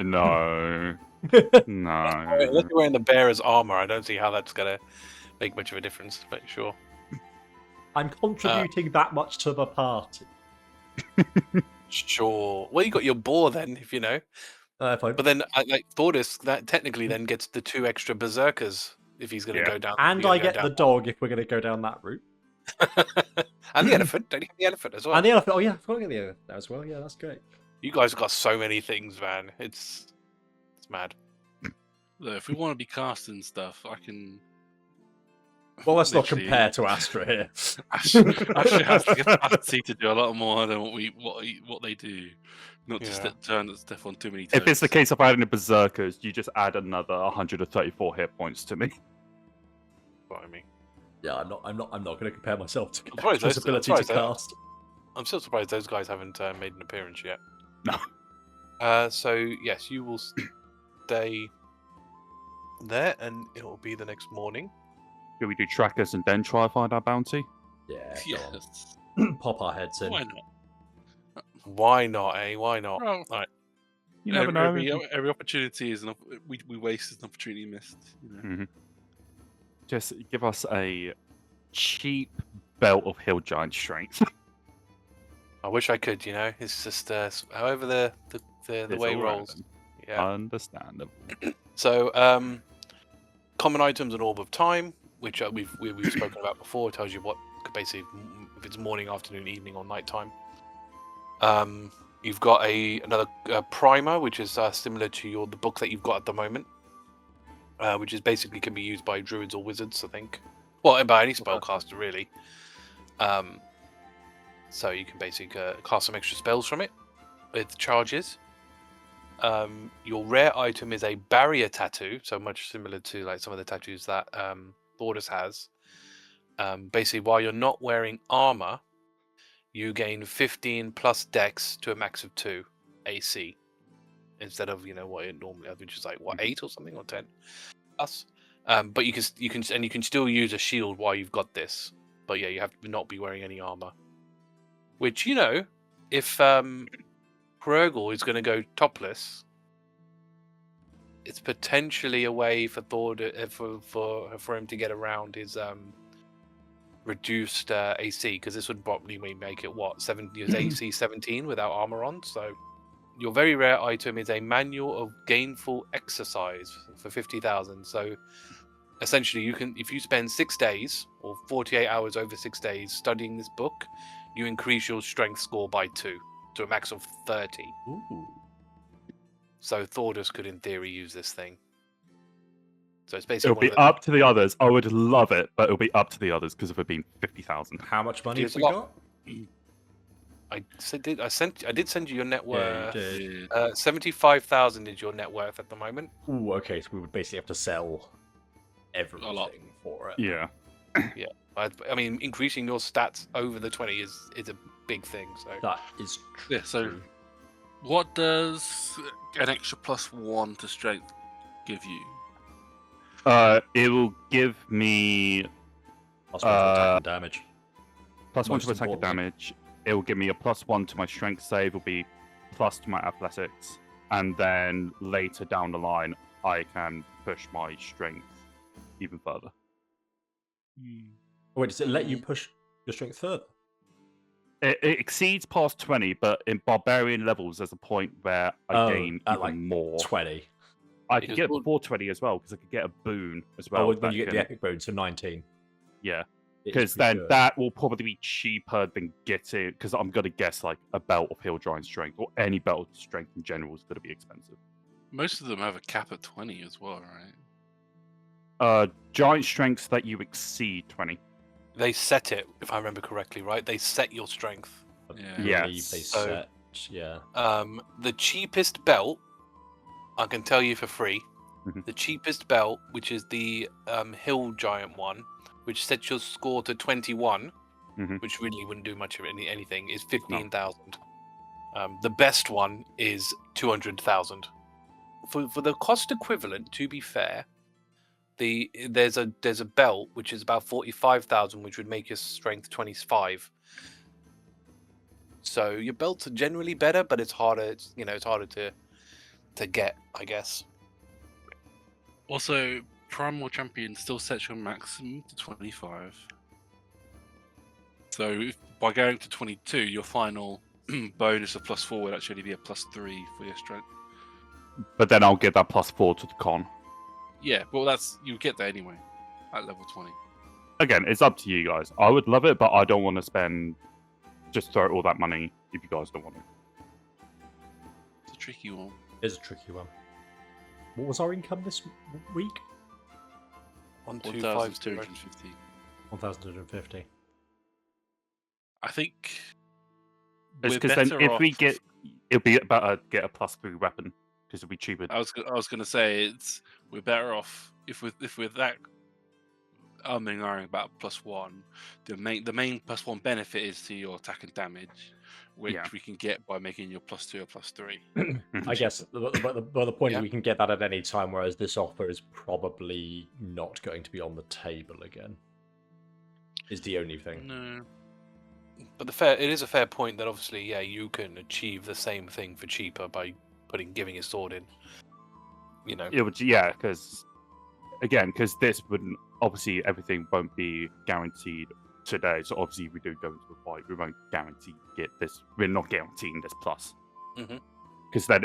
No. Unless No. you're wearing the bearer's armor, I don't see how that's gonna make much of a difference. But sure. I'm contributing that much to the party. Sure. Well, you got your boar then, if you know. But then, like Thordas, that technically then gets the 2 extra berserkers if he's going to go down. And I get the dog if we're going to go down that route. And the elephant. Don't you have the elephant as well? And the elephant. Oh yeah, I forgot to get the elephant as well. Yeah, that's great. You guys have got so many things, man. It's mad. Look, if we want to be casting stuff, I can. Well, let's not Literally. compare to Astra here. Actually has the capacity to do a lot more than what they do. Not just Yeah. turn stuff on too many times. If it's the case of adding the berserkers, you just add another 134 hit points to me. What I mean. Yeah, I'm not going to compare myself to surprised Astra's those- ability I'm to surprised cast. I'm still surprised those guys haven't made an appearance yet. No. So yes, you will stay there, and it will be the next morning. Do we do trackers and then try to find our bounty? Yeah, go Yes. on. Pop our heads in. Why not? Why not, eh? Why not? Well, You never know. Every opportunity is we waste an opportunity missed. You know? Mhm. Just give us a cheap belt of hill giant strength. I wish I could, you know. It's just however the It's way it all right rolls. then. Yeah. Understandable. So common items and orb of time, which we've spoken about before. It tells you what basically if it's morning, afternoon, evening, or nighttime. You've got another primer, which is similar to the book that you've got at the moment, which is basically can be used by druids or wizards, I think. Well, by any spellcaster really. So you can basically cast some extra spells from it with charges. Your rare item is a barrier tattoo, so much similar to like some of the tattoos that Thordas has. Basically, while you're not wearing armor, you gain 15 plus dex to a max of 2 AC, instead of what it normally, which is like 8 or something, or 10 plus. But you can still use a shield while you've got this. But yeah, you have to not be wearing any armor. Which if Hrugguhl is going to go topless, it's potentially a way for for him to get around his reduced AC, because this would probably make it AC 17 without armor on. So your very rare item is a manual of gainful exercise for 50,000. So essentially, if you spend 6 days or 48 hours over 6 days studying this book, you increase your strength score by 2 to a max of 30. Ooh. So Thordas could, in theory, use this thing. So it's basically It'll be up to the others. I would love it, but it'll be up to the others because of it being 50,000. How much money have It's we a got? I did send you your net worth. Yeah, you did. 75,000 is your net worth at the moment. Ooh, okay, so we would basically have to sell everything for it. Yeah. I mean, increasing your stats over the 20 is a big thing. So That is true. Yeah, so what does an extra +1 to strength give you? It will give me Plus one to attack and damage. +1 to Most attack and importantly. damage. It will give me a +1 to my strength save. Will be plus to my athletics, and then later down the line, I can push my strength even further. Wait, does it let you push your strength further? It exceeds past 20, but in Barbarian levels, there's a point where I gain at even like more. 20. I could Because get it all- before 20 as well, because I could get a boon as well. Oh, when that you get the can- epic boon, so 19. Yeah, It is because pretty then good. that will probably be cheaper than getting. Because I'm gonna guess like a belt of Hill Giant Strength or any belt of Strength in general is gonna be expensive. Most of them have a cap at 20 as well, right? Giant Strengths that you exceed 20. They set it, if I remember correctly, right? They set your strength. Yeah. Yeah. believe they So- set, yeah. The cheapest belt, I can tell you for free. Mhm. The cheapest belt, which is the Hill Giant one, which sets your score to 21, Mhm. which really wouldn't do much of anything, is 15,000. The best one is 200,000. For the cost equivalent, to be fair, there's a belt which is about 45,000, which would make your strength 25. So your belts are generally better, but it's harder. It's harder to get, I guess. Also, Primal Champion still sets your maximum to 25. So by going to 22, your final bonus of +4 would actually be a +3 for your strength. But then I'll get that +4 to the con. Yeah, well, you get that anyway at level 20. Again, it's up to you guys. I would love it, but I don't want to just throw all that money if you guys don't want it. It's a tricky one. It's a tricky one. What was our income this week? 1250. 1,250. 1,250. I think It's we're because then better if we off- get, it'll be better get a +3 weapon because it'll be cheaper. I was going to say we're better off if we're that ahhing about +1. The main +1 benefit is to your attack and damage, which Yeah. we can get by making your +2 or +3. I guess, but the point Yeah. is we can get that at any time, whereas this offer is probably not going to be on the table again. Is the only thing. No, But it is a fair point that obviously, yeah, you can achieve the same thing for cheaper by giving a sword in. It would, yeah, because this wouldn't obviously everything won't be guaranteed today. So obviously, if we do go into a fight, we won't guarantee get this. We're not guaranteeing this plus. Mhm. Because then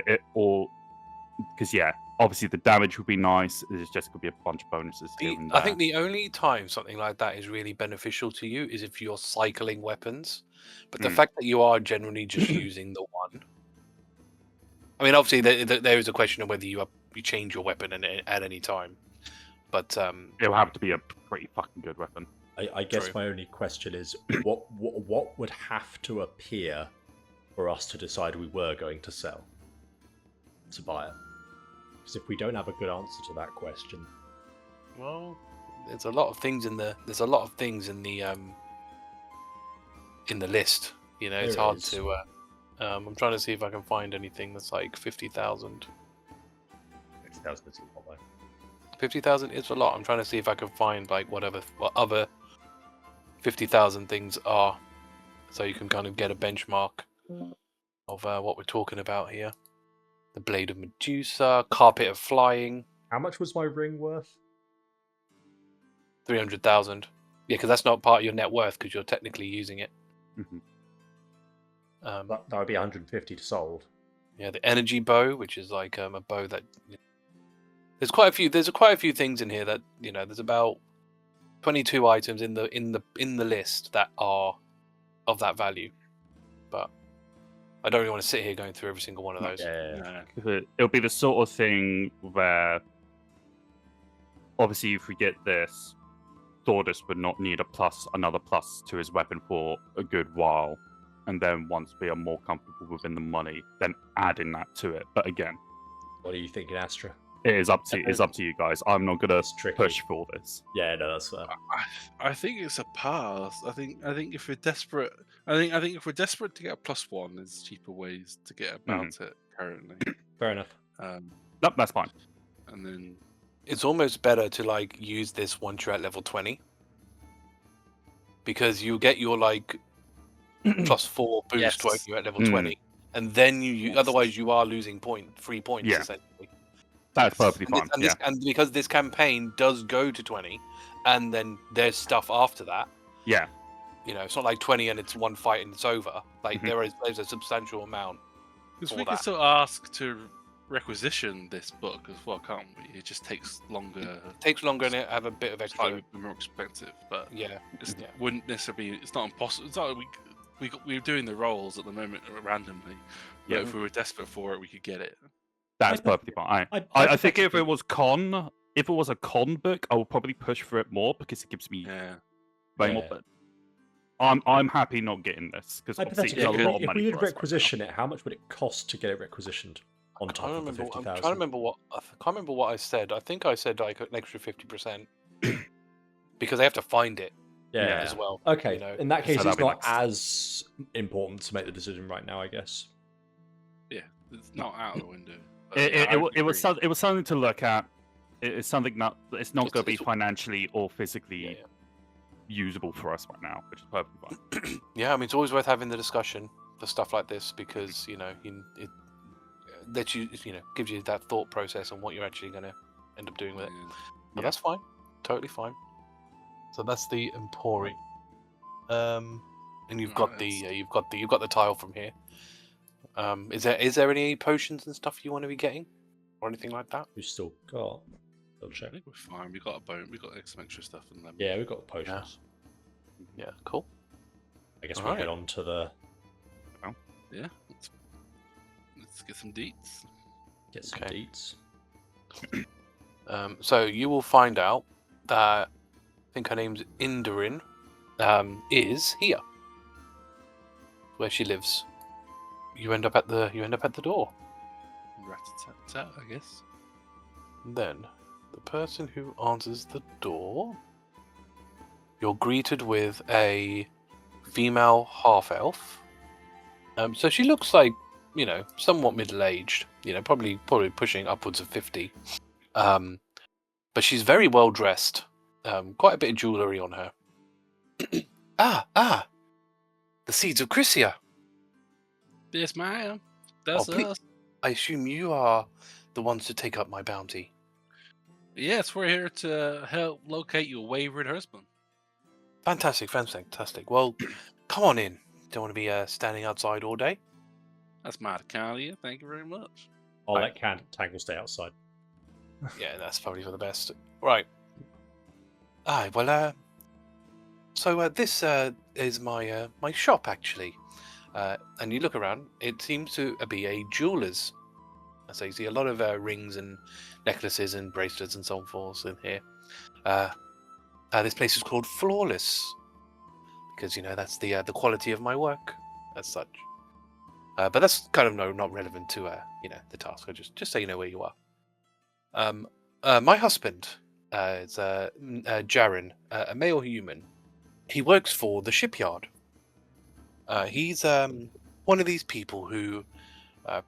obviously the damage would be nice. There's just gonna be a bunch of bonuses here and there. I think the only time something like that is really beneficial to you is if you're cycling weapons. But the fact that you are generally just using the one. I mean, obviously, there is a question of whether you change your weapon at any time. But it'll have to be a pretty fucking good weapon. I guess True. my only question is, what would have to appear for us to decide we were going to sell to buy it? Because if we don't have a good answer to that question, well, there's a lot of things in the list. It's There hard is. to. I'm trying to see if I can find anything that's like 50,000. 50,000 is a lot, though. 50,000 is a lot. I'm trying to see if I can find like what other 50,000 things are, so you can kind of get a benchmark of what we're talking about here. The Blade of Medusa, Carpet of Flying, How much was my ring worth? 300,000. Yeah, because that's not part of your net worth because you're technically using it. Mhm. That would be 150 to sold. Yeah, the Energy Bow, which is like a bow that there's quite a few things in here that there's about 22 items in the list that are of that value, but I don't really want to sit here going through every single one of those. Yeah. no. It'll be the sort of thing where, obviously, if we get this, Thordas would not need another plus to his weapon for a good while, and then once we are more comfortable within the money, then adding that to it. But again, What are you thinking, Astra? it is up to you guys. I'm not gonna It's tricky. push for this. Yeah, no, that's fair. I think it's a pass. I think if we're desperate, I think if we're desperate to get a +1, there's cheaper ways to get about it currently. Fair enough. Nope, that's fine. And then It's almost better to like use this once you're at level 20, because you get your like +4 boost Yes. when you're at level Mm. 20, and then you Yes. otherwise you are losing 3 points Yeah. essentially. That's perfectly fine. And because this campaign does go to 20, and then there's stuff after that, Yeah. You know, it's not like 20 and it's one fight and it's over. Like Mhm. there's a substantial amount. Because for we can that. still ask to requisition this book as well, can't we? It just takes longer. It takes longer and it have a bit of extra. Slightly more expensive, but Yeah, it wouldn't necessarily be. It's not impossible. It's not like we're doing the rolls at the moment randomly. But Yeah. if we were desperate for it, we could get it. That's I- perfectly fine. I I think if hypothetically- it was a con book, I would probably push for it more because it gives me Yeah. way more. Yeah. But I'm happy not getting this because obviously it's Hypothetically, a lot of if money we would for us right now. requisition it, how much would it cost to get it requisitioned on I top can't of the remember. I'm 50,000? trying to remember what I can't remember what I said. I think I said like an extra 50% because they have to find it Yeah. as well. Okay. You know, In that case, that'll it's be not next. as important to make the decision right now, I guess. Yeah. It's not out of the window. But It, yeah, it, I it, would it was agree. it was something to look at. It's something that it's not going to be It's- financially or physically yeah. usable for us right now, which is perfectly fine. Yeah, I mean, it's always worth having the discussion for stuff like this because it lets you gives you that thought process on what you're actually going to end up doing with it. Yeah. But Yeah. that's fine, totally fine. So that's the Empori. And you've got Alright, you've got the tile from here. Is there any potions and stuff you want to be getting or anything like that? We've still got. Double I check. think we're fine. We got a bone. We got some extra stuff in them. Yeah, we've got potions. Yeah, cool. I guess Alright. we'll head on to the. Yeah. Let's get some deets. Get some Okay. deets. So you will find out that I think her name's Indarin, is here, where she lives. You end up at the door. Rat-a-tat-tat, I guess. Then the person who answers the door, you're greeted with a female half elf. So she looks like somewhat middle aged. Probably pushing upwards of 50. But she's very well dressed. Quite a bit of jewellery on her. The seeds of Crisia. Yes, ma'am. That's please- us. I assume you are the ones to take up my bounty. Yes, we're here to help locate your wayward husband. Fantastic. Well, come on in. Don't want to be standing outside all day. That's mighty kind of you. Thank you very much. I'll Right. let Tangle stay outside. Yeah, that's probably for the best. Right. Well, so this is my my shop actually, and you look around. It seems to be a jeweler's. So you see a lot of rings and necklaces and bracelets and so forth in here. This place is called Flawless because that's the quality of my work as such. But that's kind of not relevant to the task. I just so you know where you are. My husband is Jaren, a male human. He works for the shipyard. He's one of these people who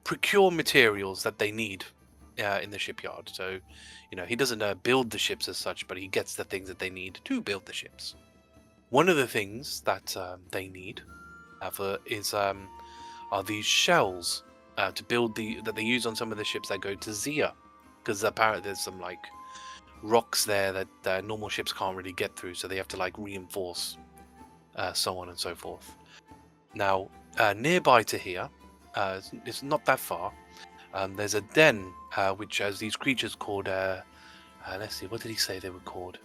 procure materials that they need in the shipyard. So, he doesn't build the ships as such, but he gets the things that they need to build the ships. One of the things that they need are these shells to build that they use on some of the ships that go to Zia, because apparently there's some rocks there that normal ships can't really get through, so they have to reinforce, so on and so forth. Now, nearby to here, it's not that far. There's a den which has these creatures called. Let's see, what did he say they were called?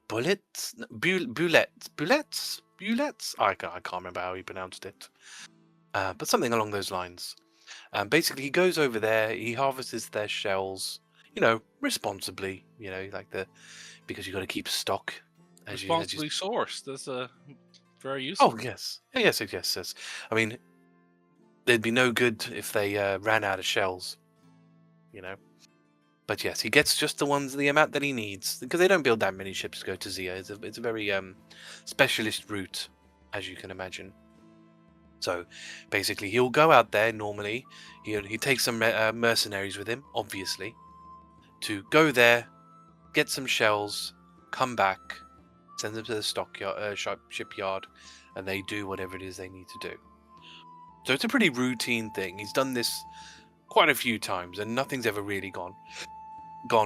Bullets, bullets. I can't remember how he pronounced it, but something along those lines. Basically, he goes over there. He harvests their shells, responsibly. Because you got to keep stock. Responsibly sourced. That's very useful. Oh yes, yes. I mean, there'd be no good if they ran out of shells. But yes, he gets just the amount that he needs because they don't build that many ships to go to Zia. It's a very specialist route, as you can imagine. So basically, he'll go out there normally. He takes some mercenaries with him, obviously, to go there, get some shells, come back, send them to the shipyard, and they do whatever it is they need to do. So it's a pretty routine thing. He's done this quite a few times, and nothing's ever really gone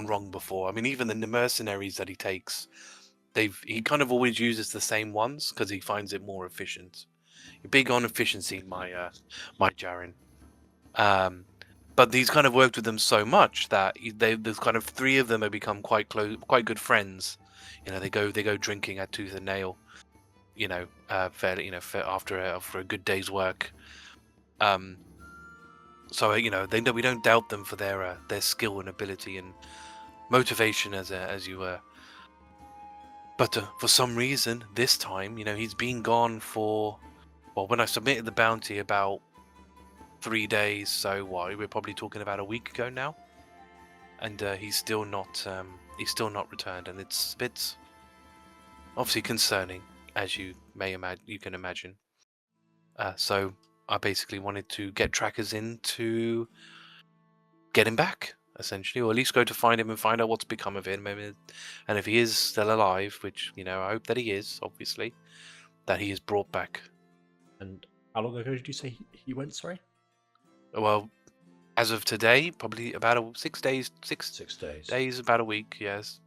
wrong before. I mean, even the mercenaries that he takes, he kind of always uses the same ones because he finds it more efficient. You're big on efficiency, my Jaren. But he's kind of worked with them so much that there's kind of 3 of them have become quite good friends. You know, they go drinking at tooth and nail. You know, fairly, after a good day's work. So we don't doubt them for their skill and ability and motivation as you were. But for some reason, this time, he's been gone for, well, when I submitted the bounty about 3 days, so we're probably talking about a week ago now, and he's still not returned, and it's a bit obviously concerning, as you can imagine. So I basically wanted to get trackers in to get him back, essentially, or at least go to find him and find out what's become of him, and if he is still alive, which I hope that he is, obviously, that he is brought back. And how long ago did you say he went? Sorry. Well, as of today, probably about 6 days. 6 days. Days, about a week. Yes.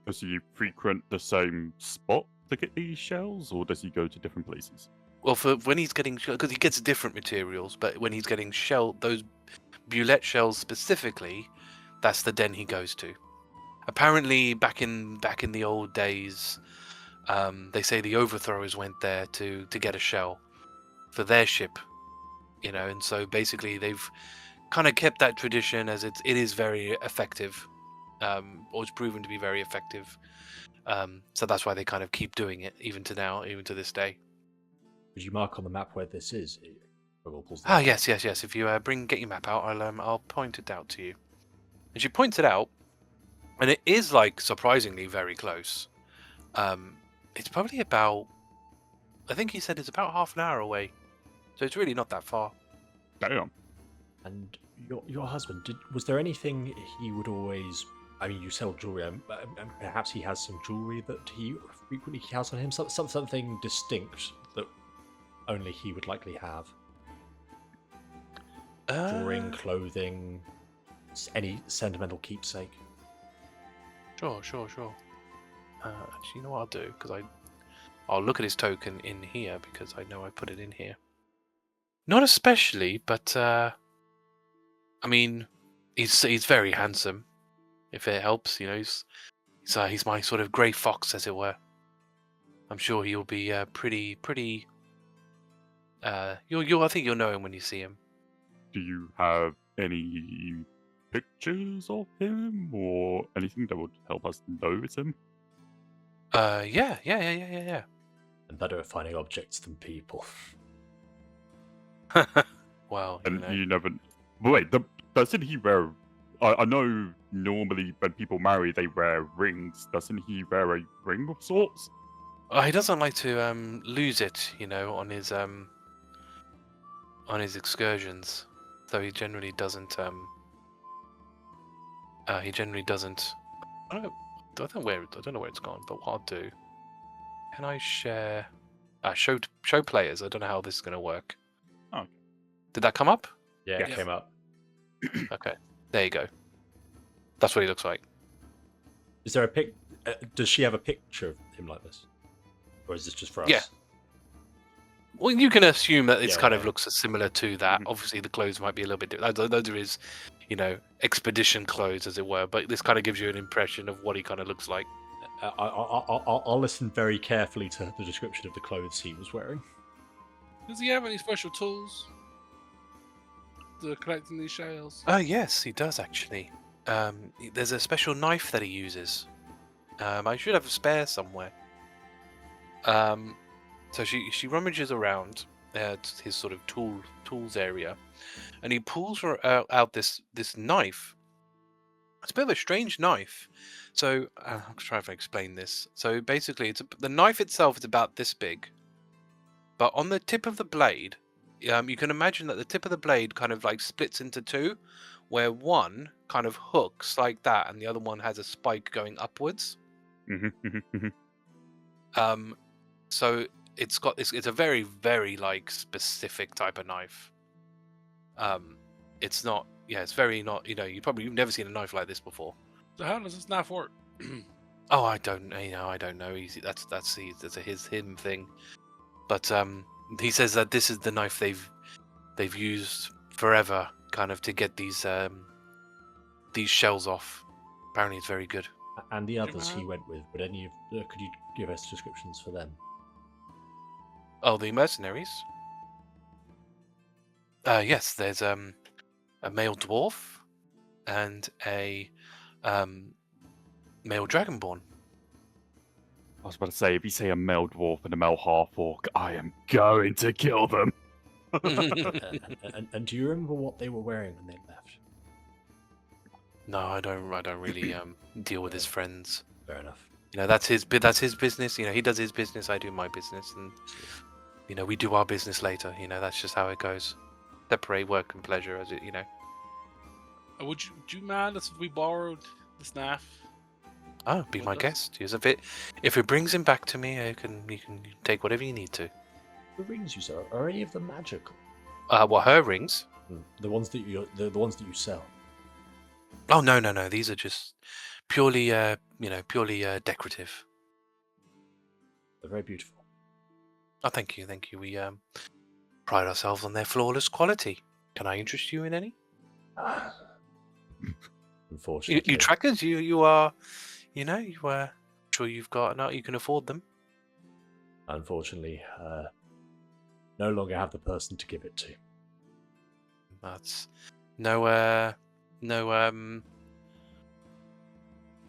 Does he frequent the same spot to get these shells, or does he go to different places? Well, for when he's getting, because he gets different materials, but when he's getting those bullet shells specifically, that's the den he goes to. Apparently, back in the old days, they say the overthrowers went there to get a shell for their ship. And so basically they've kind of kept that tradition, as it is very effective, or it's proven to be very effective. So that's why they kind of keep doing it even to this day. Would you mark on the map where this is? Yes. If you get your map out, I'll point it out to you. And she points it out, and it is surprisingly very close. It's probably about, I think he said it's about half an hour away. So it's really not that far. Damn. And your husband, was there anything he would always... I mean, you sell jewelry, perhaps he has some jewelry that he frequently has on him, something distinct that only he would likely have. Jewelry, clothing, any sentimental keepsake. Sure. Actually, you know what I'll do? Because I'll look at his token in here, because I know I put it in here. Not especially, but I mean, he's very handsome. If it helps, he's my sort of grey fox, as it were. I'm sure he'll be pretty. I think you'll know him when you see him. Do you have any pictures of him or anything that would help us know it's him? Yeah. And better at finding objects than people. Well, and you never. Wait, doesn't he wear? I know normally when people marry they wear rings. Doesn't he wear a ring of sorts? He doesn't like to lose it, on his excursions. So he generally doesn't. I don't know where it's gone. But what I'll do? Can I share? Show players. I don't know how this is going to work. Oh. Did that come up? Yeah, it came up. Okay, there you go. That's what he looks like. Is there a pic? Does she have a picture of him like this, or is this just for us? Yeah. Well, you can assume that it kind of looks similar to that. Mm-hmm. Obviously, the clothes might be a little bit different. Those are his, expedition clothes, as it were. But this kind of gives you an impression of what he kind of looks like. I'll listen very carefully to the description of the clothes he was wearing. Does he have any special tools to collecting these shells? Yes, he does actually. There's a special knife that he uses. I should have a spare somewhere. So she rummages around his sort of tools area, and he pulls out this knife. It's a bit of a strange knife. So I'll try to explain this. So basically, the knife itself is about this big, but on the tip of the blade, you can imagine that the tip of the blade kind of splits into two, where one kind of hooks like that, and the other one has a spike going upwards. So it's a very, very specific type of knife. It's very not, you've never seen a knife like this before. So how does this knife work? Oh, I don't, I don't know. That's him thing. But he says that this is the knife they've used forever, kind of to get these shells off. Apparently, it's very good. And the others he mind? went with, would any of could you give us descriptions for them? Oh, the mercenaries. Yes, there's a male dwarf and a male dragonborn. I was about to say, if you say a male dwarf and a male half-orc, I am going to kill them. And do you remember what they were wearing when they left? No, I don't really deal with his friends. Fair enough. You know, that's his business. You know, he does his business, I do my business, and you know, we do our business later. You know, that's just how it goes. Separate work and pleasure, as it, you know. Would you mind if we borrowed this knife? Oh, be What my does- guest. Yes, if it brings him back to me, you can take whatever you need to. The rings you sell, are any of them magical? What, her rings? The ones that the ones that you sell. Oh no. These are just purely purely decorative. They're very beautiful. Oh, thank you. We pride ourselves on their flawless quality. Can I interest you in any? Unfortunately, You trackers, you are, sure you've got enough. You can afford them. unfortunately, no longer have the person to give it to. That's no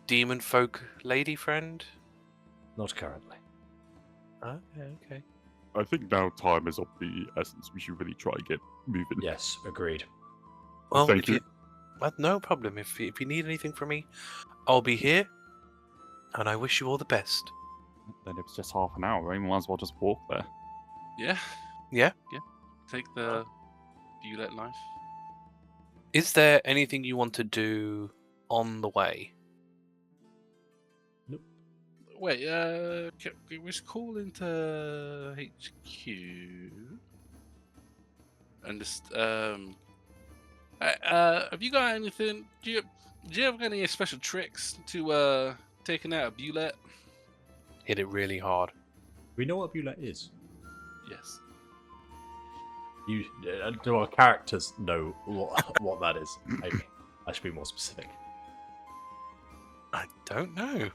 demon folk lady friend. Not currently. Okay. I think now time is of the essence. We should really try and get moving. Yes, agreed. Well, Thank you. No problem. If you need anything from me, I'll be here. And I wish you all the best. Then it was just half an hour. We might as well just walk there. Yeah. Yeah? Take the Bulette knife. Is there anything you want to do on the way? Wait, can we just call into HQ and just have you got anything? Do you have any special tricks to taking out a Bulette? Hit it really hard. We know what Bulette is. Yes. Do our characters know what that is? Maybe I should be more specific. I don't know.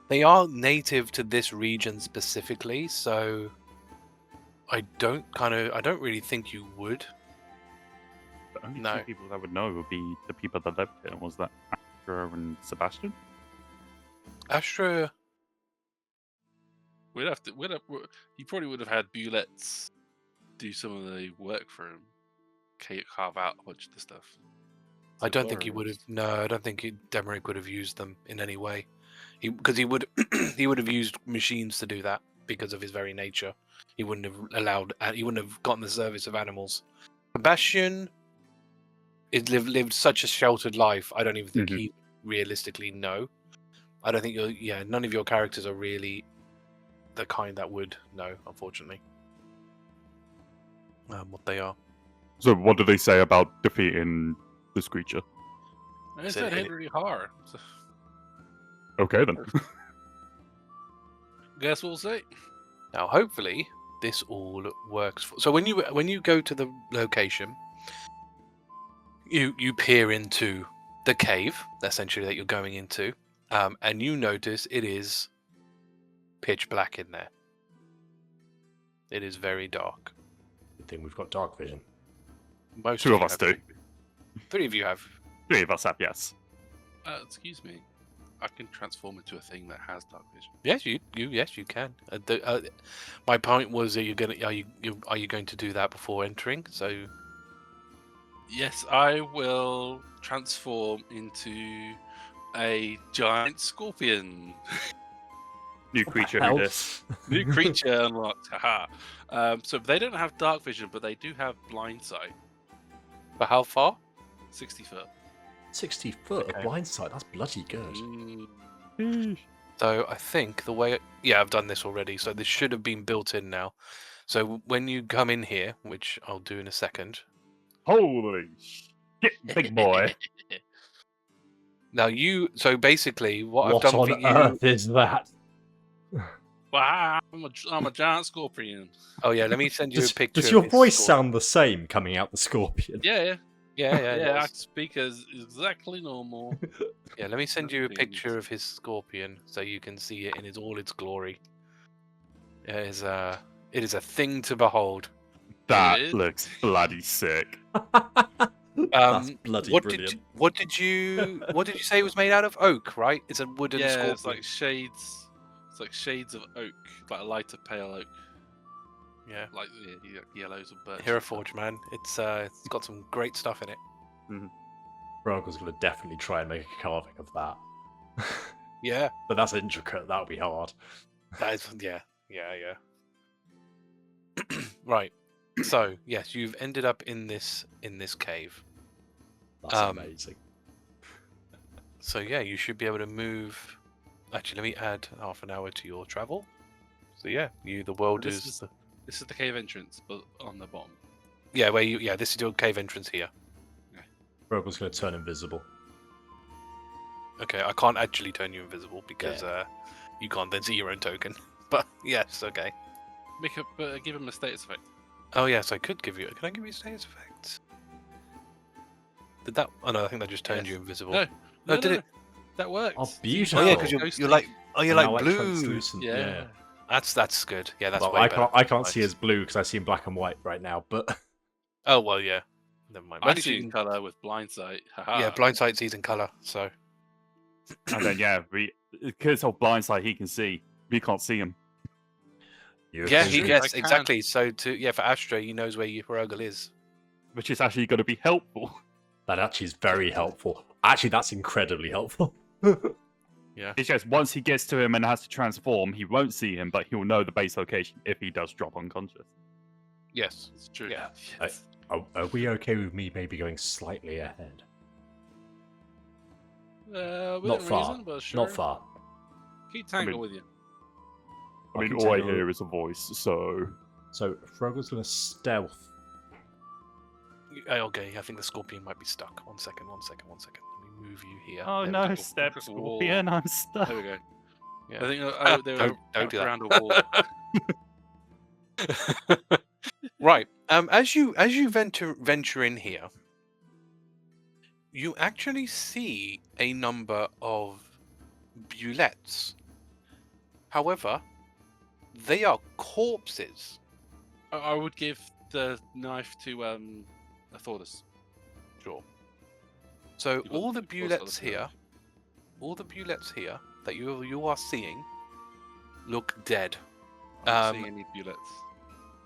They are native to this region specifically, so I don't really think you would. The only No. two people that would know would be the people that lived here. Was that Astra and Sebastian? Astra, He probably would have had Bulettes do some of the work for him, carve out a bunch of the stuff. I So don't think he borrow would it. have. No, I don't think Demeric would have used them in any way. Because he would he would have used machines to do that because of his very nature. He wouldn't have allowed. He wouldn't have gotten the service of animals. Sebastian, lived such a sheltered life. I don't even think Mhm. he realistically know. I don't think none of your characters are really the kind that would know, unfortunately. What they are. So, what do they say about defeating this creature? I So said it- hit really hard. So, Okay, then. guess we'll see. Now, hopefully, this all works. So when you go to the location, you peer into the cave, essentially, that you're going into, and you notice it is pitch black in there. It is very dark. Good thing we've got dark vision. Most Two of you us have- do. 3 of you have. 3 of us have, yes. Excuse me. I can transform into a thing that has dark vision. Yes, you can. My point was that are you going to do that before entering? So Yes, I will transform into a giant scorpion. New creature hell? who dis. New creature unlocked. Haha. So they don't have dark vision, but they do have blind sight. for how far? 60 foot. 60 foot Okay. of blind sight. That's bloody good. Mm, So I think the way, I've done this already, so this should have been built in now. So when you come in here, which I'll do in a second, Holy shit, big boy. Now so basically, what I've What done on for you. earth is that? Wow, I'm a giant scorpion. Oh yeah, let me send you a picture. Does of your his voice scorpion. sound the same coming out the scorpion? Yeah, Yeah, it yeah. I does. speak as exactly normal. Yeah, let me send you a Things. picture of his scorpion so you can see it in all its glory. It is a thing to behold. That is. looks bloody sick. That's bloody brilliant. What did you say it was made out of? Oak, right? It's a wooden Yeah, scorpion. it's like shades. It's like shades of oak, like a lighter pale oak, Yeah, like yellows of birch. Hrugguhl, man. It's got some great stuff in it. Hrugguhl's going to definitely try and make a carving of that. Yeah, But that's intricate. That'll be hard. that is. Yeah. Right. So yes, you've ended up in this cave. That's amazing. So yeah, you should be able to move. Actually, let me add half an hour to your travel. So yeah, the world This is. This is the cave entrance, but on the bottom. Yeah, this is your cave entrance here. Hrugguhl's going to turn invisible. Okay, I can't actually turn you invisible because you can't then see your own token. But yes, okay. Give him a status effect. Oh yes, I could give you. Can I give you status effects? Did that? Oh no, I think that just turned Yes. you invisible. No, did it? That works. Oh, See, beautiful. Oh yeah, Ghostly. because you're like Now, blue. translucent, Yeah. That's good. Yeah, that's Well, way better. I can't see Nice. as blue because I see in black and white right now. But Oh well, yeah. Never mind. I Maybe see you in can- color with blind sight. Haha. Yeah, blind sight sees in color. So And then because of blindsight, he can see. We can't see him, yeah, True, I yes, can. exactly. So for Astra, he knows where Hrugguhl is. which is actually going to be helpful. that actually is very helpful. Actually, that's incredibly helpful. Yeah. It's just once he gets to him and has to transform, he won't see him, but he'll know the base location if he does drop unconscious. Yes. It's true. Yeah. Yes. Are we okay with me maybe going slightly ahead? Within Not far. reason, but sure. Not far. Keep tangle mean- with you. I mean, can all I tell- hear is a voice, so... So Hrugguhl's going to stealth. Okay, I think the scorpion might be stuck. One second. Let me move you here. Oh There we no, go. step Wall. scorpion, I'm stuck. There we go. Yeah. I think they were Don't do that. around a wall. Right. As you venture in here, you actually see a number of bullets. However, they are corpses. I would give the knife to Thordas. Sure. So You've got- all the of course, bullets other here, that you are seeing, look dead. I don't see any bullets.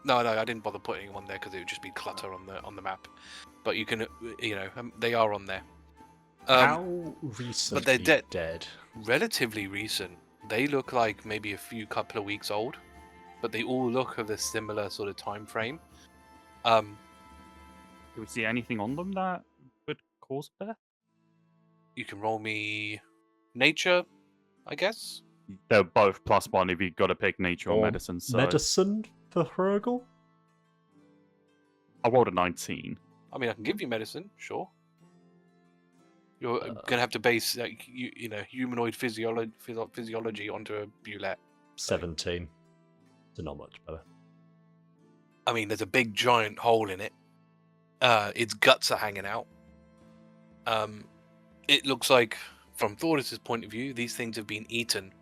No, I didn't bother putting them on there because it would just be clutter on the map. But you can, they are on there. How recently they're dead? Relatively recent. They look like maybe a couple of weeks old, but they all look of a similar sort of time frame. Do we see anything on them that would cause death? You can roll me nature, I guess. They're both +1 if you've got to pick nature or medicine. So Medicine for Hrugguhl? I rolled a 19. I mean, I can give you medicine, sure. You're gonna have to base humanoid physiology onto a bullet. 17. So not much better. I mean, there's a big giant hole in it. Its guts are hanging out. It looks like, from Thordas' point of view, these things have been eaten,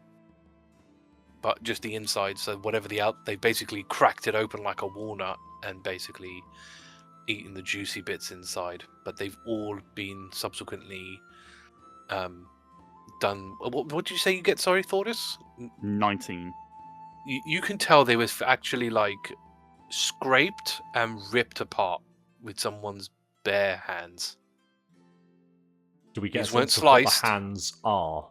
but just the inside. So whatever they basically cracked it open like a walnut and basically eaten the juicy bits inside. But they've all been subsequently done. What did you say you get? Sorry, Thordas. 19. You can tell they was actually like scraped and ripped apart with someone's bare hands. Do we get a These weren't sense of what the sliced. hands are?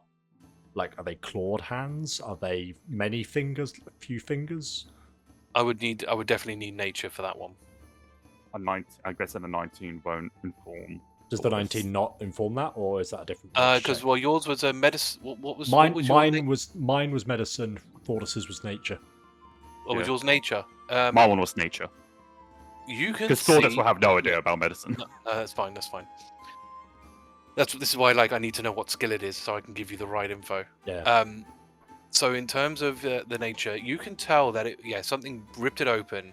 Like, are they clawed hands? Are they many fingers? A few fingers? I would definitely need nature for that one. I guess a 19 won't inform. Does the Thordas. 19 not inform that, or is that a different? Because yours was a medicine. What was mine? what was your Mine was medicine. Thordas's was nature. What was Yeah. yours nature? My one was nature. You can Because see. Thordas will have no idea about medicine. No, that's fine. This is why I need to know what skill it is so I can give you the right info. Yeah. So in terms of the nature, you can tell that something ripped it open.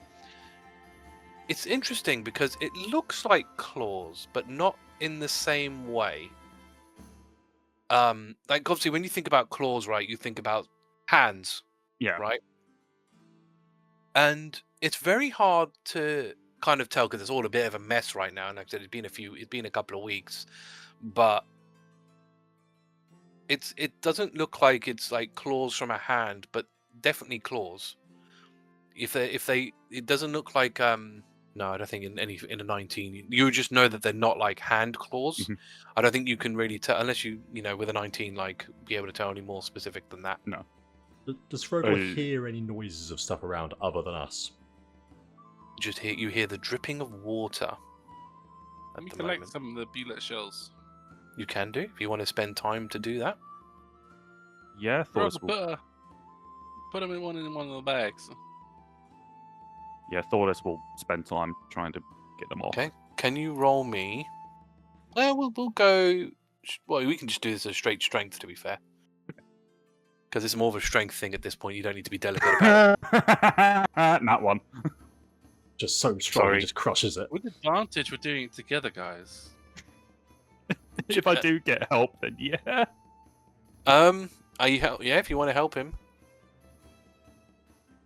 It's interesting because it looks like claws, but not in the same way. Like obviously when you think about claws, right, you think about hands, Yeah. right? And it's very hard to kind of tell because it's all a bit of a mess right now. And like I said, it's been a couple of weeks, but it doesn't look like it's like claws from a hand, but definitely claws. It doesn't look like no, I don't think in a 19 you would just know that they're not like hand claws. Mhm. I don't think you can really tell unless you know with a 19 like be able to tell any more specific than that. No. Does Hrugguhl hear any noises of stuff around other than us? You hear the dripping of water. Let me At the collect moment. some of the bullet shells. You can do if you want to spend time to do that. Yeah, Thordas Hrugguhl, will. put them in one of the bags. Yeah, Thordas will spend time trying to get them off. Okay. Can you roll me? Well, we'll go. Well, we can just do this as straight strength. To be fair, because it's more of a strength thing at this point. You don't need to be delicate about it. Not one. Just so strong, Sorry. he just crushes it. With advantage, we're doing it together, guys. If I do get help, then yeah. Are you yeah? If you want to help him,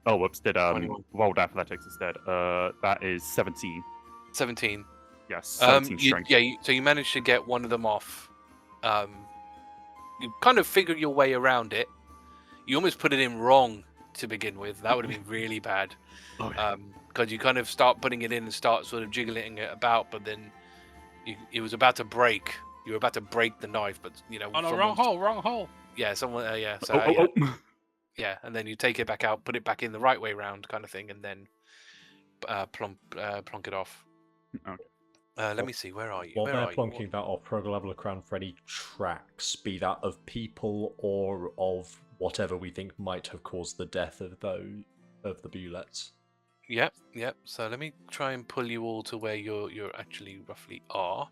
Oh, whoops! Did 21. rolled athletics instead. That is 17. 17. Yes, 17 You, strength. yeah. So you managed to get one of them off. You kind of figured your way around it. You almost put it in wrong to begin with. That would have been really bad. Oh, yeah. Because you kind of start putting it in and start sort of jiggling it about, but then it was about to break. You were about to break the knife, but you know. Oh no, wrong hole. Yeah, someone. Yeah. So yeah, and then you take it back out, put it back in the right way round, kind of thing, and then plonk it off. Okay. Let me see. Where are you? While Where they're are you? plonking that off, Hrugguhl will have a look around for any tracks, be that of people or of whatever we think might have caused the death of the bullets. Yep. So let me try and pull you all to where you're actually roughly are.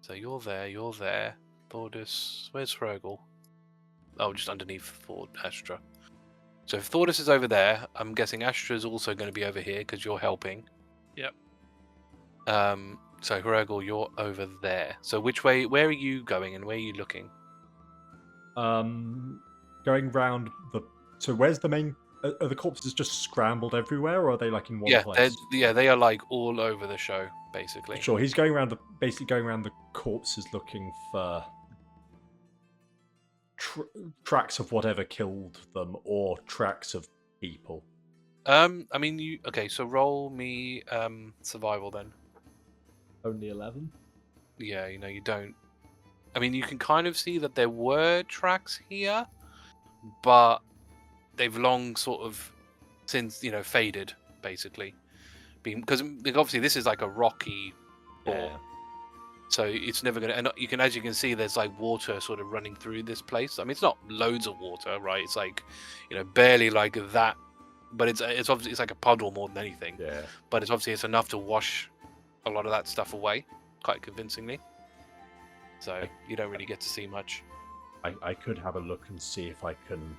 So you're there. Thordas, where's Hrugguhl? Oh, just underneath Astra. So if Thordas is over there, I'm guessing Astra is also going to be over here because you're helping. Yep. So Hrugguhl, you're over there. So where are you going and where are you looking? Going round the. So where's the main? Are the corpses just scrambled everywhere, or are they like in one place? They are like all over the show, basically. Sure, he's going around basically going around the corpses looking for tracks of whatever killed them or tracks of people. I mean, okay? So roll me survival then. Only 11. Yeah, you don't. I mean, you can kind of see that there were tracks here, but they've long sort of since faded, basically. Because obviously this is like a rocky bore, so it's never gonna. And as you can see, there's like water sort of running through this place. I mean, it's not loads of water, right? It's like, barely like that, but it's obviously it's like a puddle more than anything. Yeah. But it's enough to wash a lot of that stuff away quite convincingly. So you don't really get to see much. I could have a look and see if I can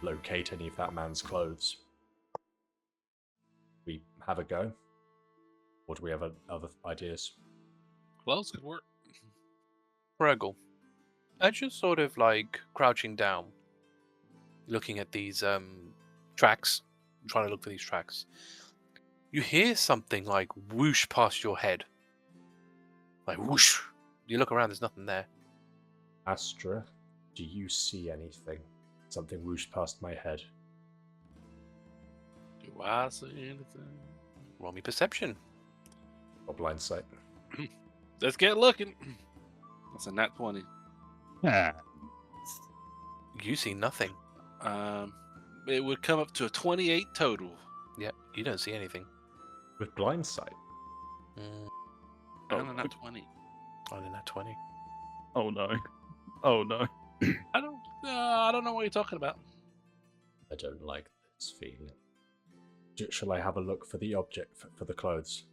locate any of that man's clothes. We have a go? Or do we have other ideas? Close could work. Hrugguhl, as you're sort of like crouching down, looking at these tracks, trying to look for these tracks, you hear something like whoosh past your head. Like whoosh. You look around, there's nothing there. Astra, do you see anything? Something whooshed past my head. Do I see anything? Roll me perception. Or blind sight. Let's get looking. That's a nat 20. Yeah. You see nothing. It would come up to a 28 total. Yep, you don't see anything. With blind sight? And a nat 20. Only that 20. Oh no. Oh no. I don't know what you're talking about. I don't like this feeling. Shall I have a look for the object, for the clothes?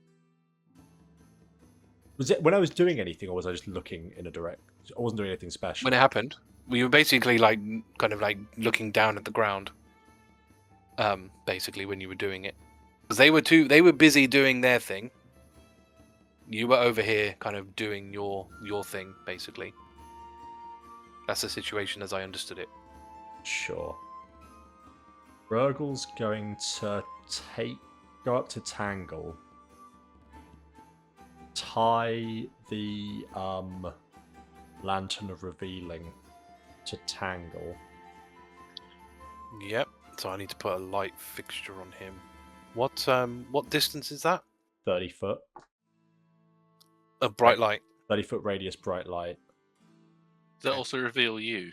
Was it when I was doing anything, or was I just looking in a direct? I wasn't doing anything special. When it happened, we were basically like kind of like looking down at the ground. Basically, when you were doing it, because they were busy doing their thing. You were over here, kind of doing your thing, basically. That's the situation as I understood it. Sure. Hrugguhl's going to go up to Tangle, tie the Lantern of Revealing to Tangle. Yep. So I need to put a light fixture on him. What distance is that? 30 foot. A bright light. 30-foot radius bright light. Does that Okay. also reveal you?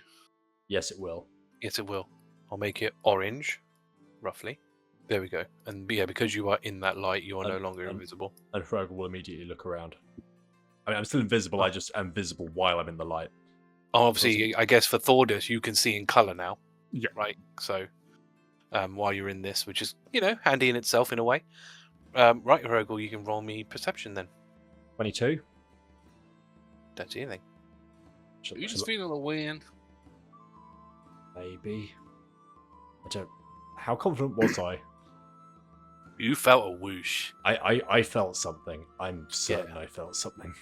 Yes, it will. Yes, it will. I'll make it orange, roughly. There we go. And yeah, because you are in that light, you are no longer invisible. And Hrugguhl will immediately look around. I mean, I'm still invisible. I just am visible while I'm in the light. Oh, obviously, I guess for Thordas, you can see in color now. Yeah. Right. So, while you're in this, which is handy in itself in a way. Right, Hrugguhl, you can roll me perception then. 22. Don't see anything. Are you just feeling the wind? Maybe. I don't. How confident was I? You felt a whoosh. I felt something. I'm certain I felt something.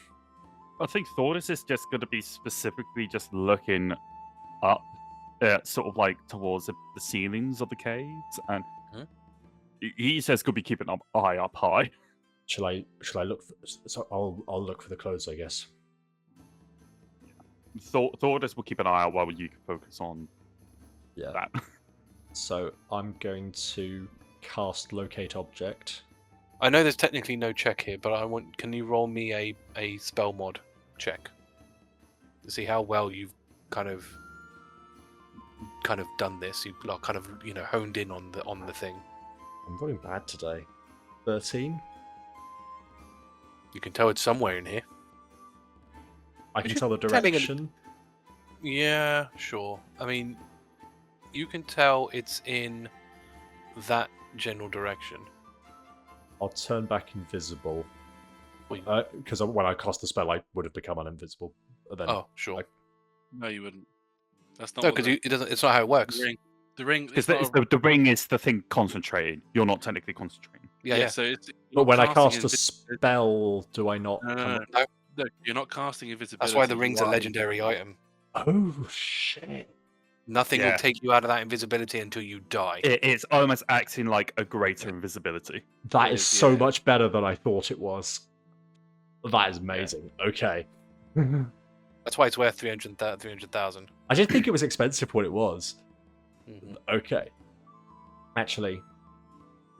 I think Thordas is just going to be specifically just looking up, sort of like towards the ceilings of the caves, and he says could be keeping an eye up high. Shall I look? So I'll look for the clothes, I guess. Thordas will keep an eye out while you can focus on that. So I'm going to cast Locate Object. I know there's technically no check here, but can you roll me a spell mod check to see how well you've kind of done this? You've kind of honed in on the thing. I'm rolling bad today. 13. You can tell it's somewhere in here. I can You're tell the telling it- direction. Yeah, sure. I mean, you can tell it's in that general direction. I'll turn back invisible. Well, Because when I cast the spell, I would have become uninvisible. Then oh, sure. No, you wouldn't. That's not. No, what because the- it doesn't. It's not how it works. The ring. Because it's not a- the ring is the thing concentrated. You're not technically concentrating. Yeah. So it's. But when I casting cast a invisibility. spell, do I not? No, come no, up- no. No, you're not casting invisibility. That's why the you ring's a are legendary item. Oh shit! Nothing Yeah. will take you out of that invisibility until you die. It's almost acting like a greater invisibility. That It is is, so yeah. much better than I thought it was. That is amazing. Okay. That's why it's worth 300,000. I didn't think it was expensive what it was. Mhm. Okay. Actually,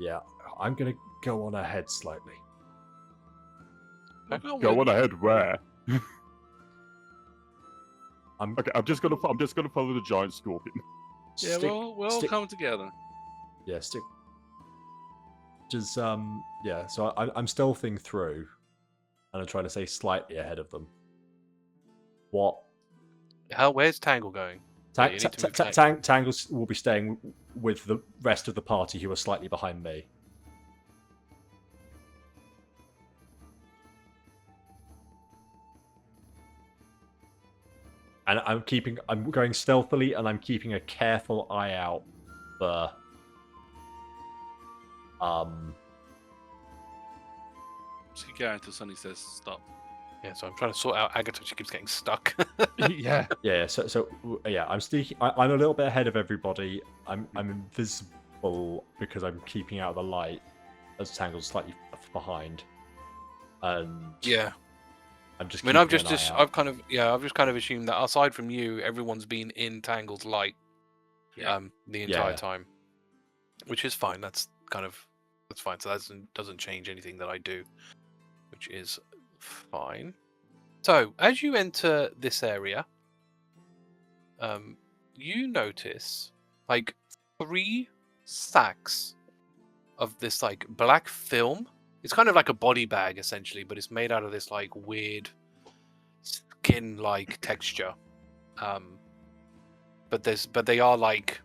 yeah, I'm gonna go on ahead slightly. Go on ahead. Where? I'm Okay, I'm just gonna follow the giant scorpion. Yeah, we'll all come together. Yeah, stick. Just yeah. So I'm stealthing through, and I'm trying to stay slightly ahead of them. What? Where's Tangle going? Yeah, you need to move back. Tangles will be staying with the rest of the party who are slightly behind me. And I'm going stealthily, and I'm keeping a careful eye out for So you go until Sonny says stop. Yeah, so I'm trying to sort out Agata. She keeps getting stuck. Yeah. yeah. So yeah, I'm sneaking. I'm a little bit ahead of everybody. I'm invisible because I'm keeping out of the light, as Tangle's slightly behind. And Yeah. I'm just. I mean, I've keeping an just eye out. I've just kind of assumed that aside from you, everyone's been in Tangle's light, Yeah. the entire Yeah. time, which is fine. That's fine. So that doesn't change anything that I do, which is fine. So as you enter this area, you notice like 3 sacks of this like black film. It's kind of like a body bag essentially, but it's made out of this like weird skin-like texture. But they are like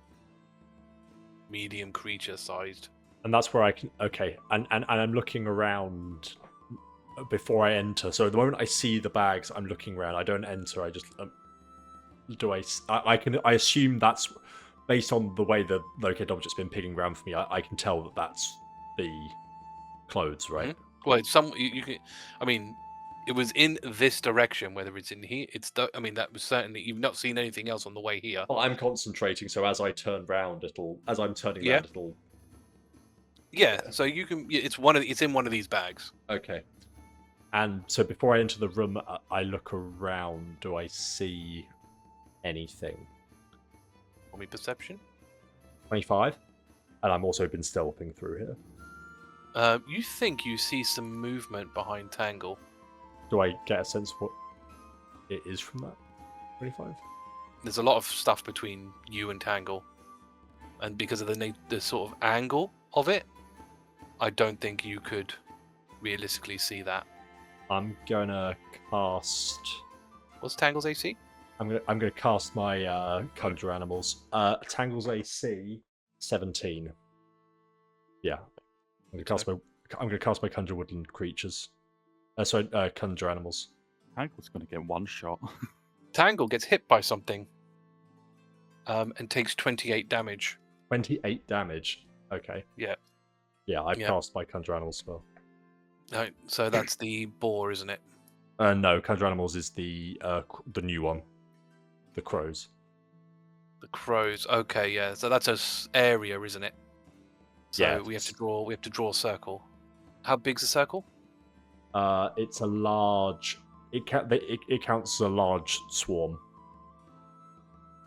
medium creature sized. And that's where I can. Okay, and I'm looking around before I enter. So the moment I see the bags, I'm looking around. I don't enter. I just I assume that's based on the way the located object's been picking around for me. I can tell that that's the clothes, right? Well, it's you can. I mean, it was in this direction. Whether it's in here, I mean, that was certainly. You've not seen anything else on the way here. Well, I'm concentrating, so as I turn round, as I'm turning round, it'll. Yeah. So you can. It's It's in one of these bags. Okay. And so before I enter the room, I look around. Do I see anything? Roll me perception. 25. And I'm also been stealthing through here. You think you see some movement behind Tangle? Do I get a sense of what it is from that? 25. There's a lot of stuff between you and Tangle, and because of the sort of angle of it, I don't think you could realistically see that. I'm gonna cast. What's Tangle's AC? I'm gonna cast my conjure animals. Tangle's AC 17. Yeah, I'm gonna cast my conjure woodland creatures. Conjure animals. Tangle's going to get one shot. Tangle gets hit by something, and takes 28 damage. 28 damage. Okay. Yeah. Yeah, I've cast my conjure animals spell. Right, so that's the boar, isn't it? No, conjure animals is the new one, the crows. The crows. Okay, yeah. So that's a area, isn't it? So Yeah, we have to draw a circle. How big's the circle? It's a large. It counts as a large swarm.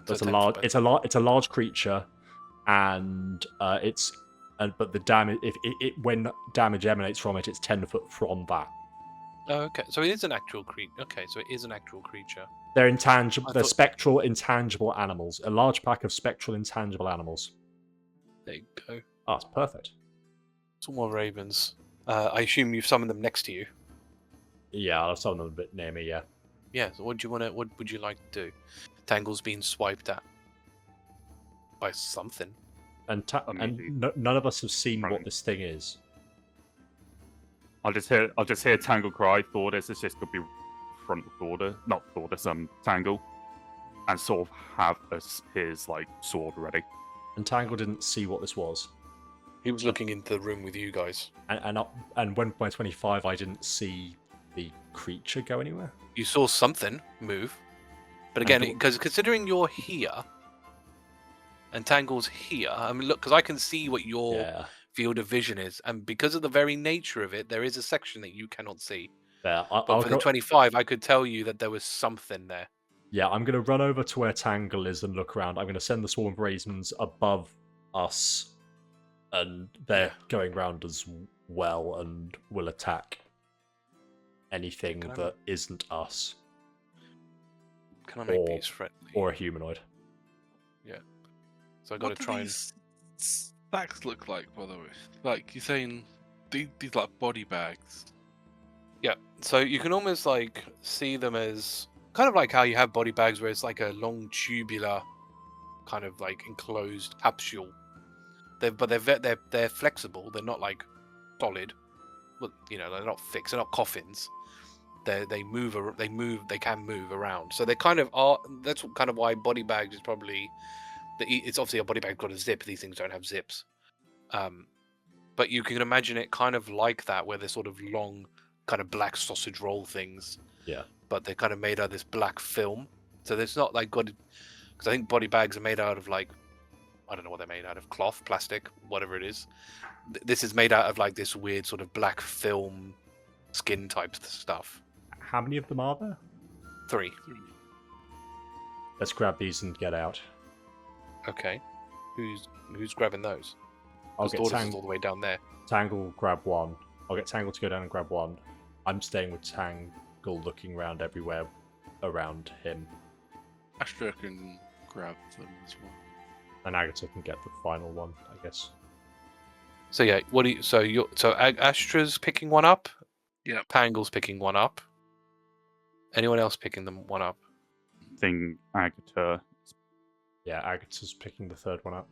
So It's a large. It's a large creature, but the damage when damage emanates from it, it's 10 foot from that. Oh, okay. So it is an actual creature. Okay, so it is an actual creature. They're intangible. They're spectral, intangible animals. A large pack of spectral, intangible animals. There you go. Oh, it's perfect. Some more ravens. I assume you've summoned them next to you. Yeah, I'll summon them a bit near me. Yeah. Yeah. So what would you like to do? Tangle's being swiped at by something. And none of us have seen what this thing is. I'll just hear Tangle cry. Thordas is just gonna be front of Thordas, not Thordas. Tangle, and sort of have his like sword ready. And Tangle didn't see what this was. He was looking into the room with you guys. And when by 25, I didn't see the creature go anywhere. You saw something move, but again, because considering you're here and Tangle's here, I mean, look, because I can see what your field of vision is, and because of the very nature of it, there is a section that you cannot see. Yeah, but for the 25, I could tell you that there was something there. Yeah, I'm going to run over to where Tangle is and look around. I'm going to send the swarm of ravens above us, and they're going round as well, and will attack anything that isn't us. Can I make these friendly? Or a humanoid. Yeah. So I got to try and. Stacks look like, by the way? Like you're saying, these like body bags. Yeah. So you can almost like see them as kind of like how you have body bags, where it's like a long tubular, kind of like enclosed capsule. They're flexible. They're not like solid. Well, they're not fixed. They're not coffins. They move. They can move around. So they kind of are. That's kind of why body bags is probably. It's obviously a body bag got a zip. These things don't have zips. But you can imagine it kind of like that, where they're sort of long, kind of black sausage roll things. Yeah. But they're kind of made out of this black film. So it's not like because I think body bags are made out of like, I don't know what they're made out of, cloth, plastic, whatever it is. This is made out of like this weird sort of black film skin type stuff. How many of them are there? 3. Let's grab these and get out. Okay. Who's grabbing those? I'll get Thordas is all the way down there. Tangle grab one. I'll get Tangle to go down and grab one. I'm staying with Tangle, looking around everywhere around him. Astra can grab them as well. And Agata can get the final one, I guess. So yeah, Astra's picking one up. Yeah. Tangle's picking one up. Anyone else picking them one up? Thing Agata. Yeah, Agata's picking the third one up.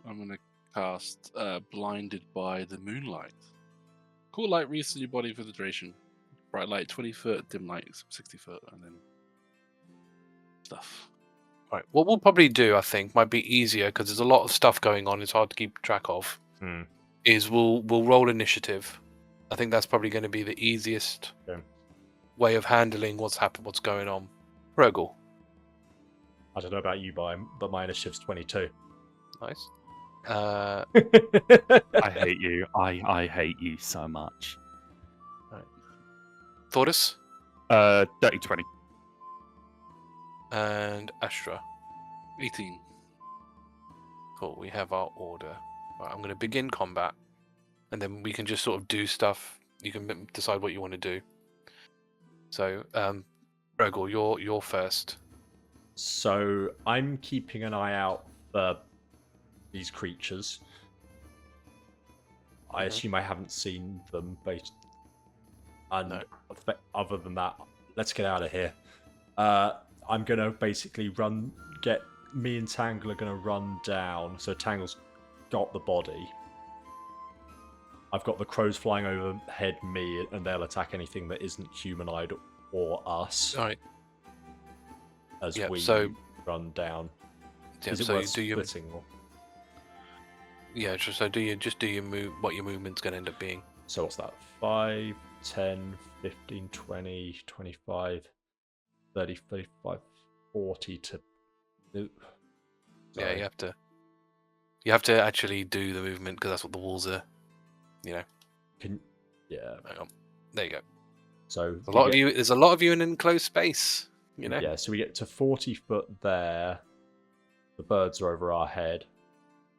I'm gonna cast Blinded by the Moonlight. Cool light reads through your body for the duration. Bright light 20 foot, dim light 60 foot, and then stuff. Right. What we'll probably do, I think, might be easier because there's a lot of stuff going on. It's hard to keep track of. Is we'll roll initiative. I think that's probably going to be the easiest way of handling what's going on. Hrugguhl. I don't know about you, but my initiative's 22. Nice. I hate you. I hate you so much. Thordas Dirty 20. and Astra. 18. Cool. We have our order. Right, I'm going to begin combat, and then we can just sort of do stuff. You can decide what you want to do. So, Hrugguhl, you're first. So I'm keeping an eye out for these creatures. I assume I haven't seen them, and other than that, let's get out of here. I'm gonna basically me and Tangle are gonna run down. So Tangle's got the body. I've got the crows flying overhead me, and they'll attack anything that isn't humanoid or us. All right. As we run down. Yeah, Is it so worth do your splitting? Or... Yeah, so do your move. What your movement's going to end up being. So what's that? 5, 10, 15, 20, 25, 30, 35, 40 to... Yeah, you have to actually do the movement because that's what the walls are, Yeah. Hang on. There you go. So there's a lot of you in an enclosed space, Yeah, so we get to 40 foot there. The birds are over our head.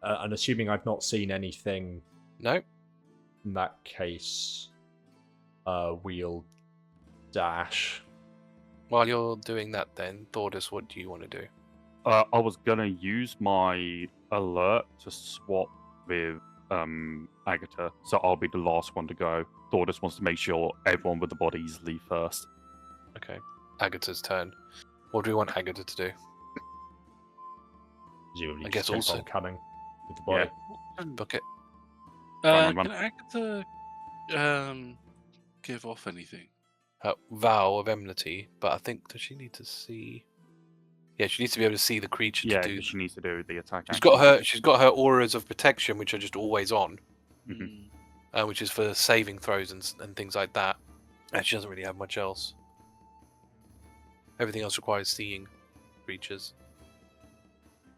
And assuming I've not seen anything... No. In that case, we'll dash. While you're doing that then, Thordas, what do you want to do? I was gonna use my alert to swap with Agata, so I'll be the last one to go. Thordas wants to make sure everyone with the bodies leave first. Okay. Agata's turn. What do we want Agata to do? Presumably I guess also coming with the body. Yeah. Book it. Can Agata give off anything? Her vow of enmity, but I think does she need to see? Yeah, she needs to be able to see the creature to do. She needs to do the attack. She's got her auras of protection, which are just always on, which is for saving throws and things like that. And she doesn't really have much else. Everything else requires seeing creatures.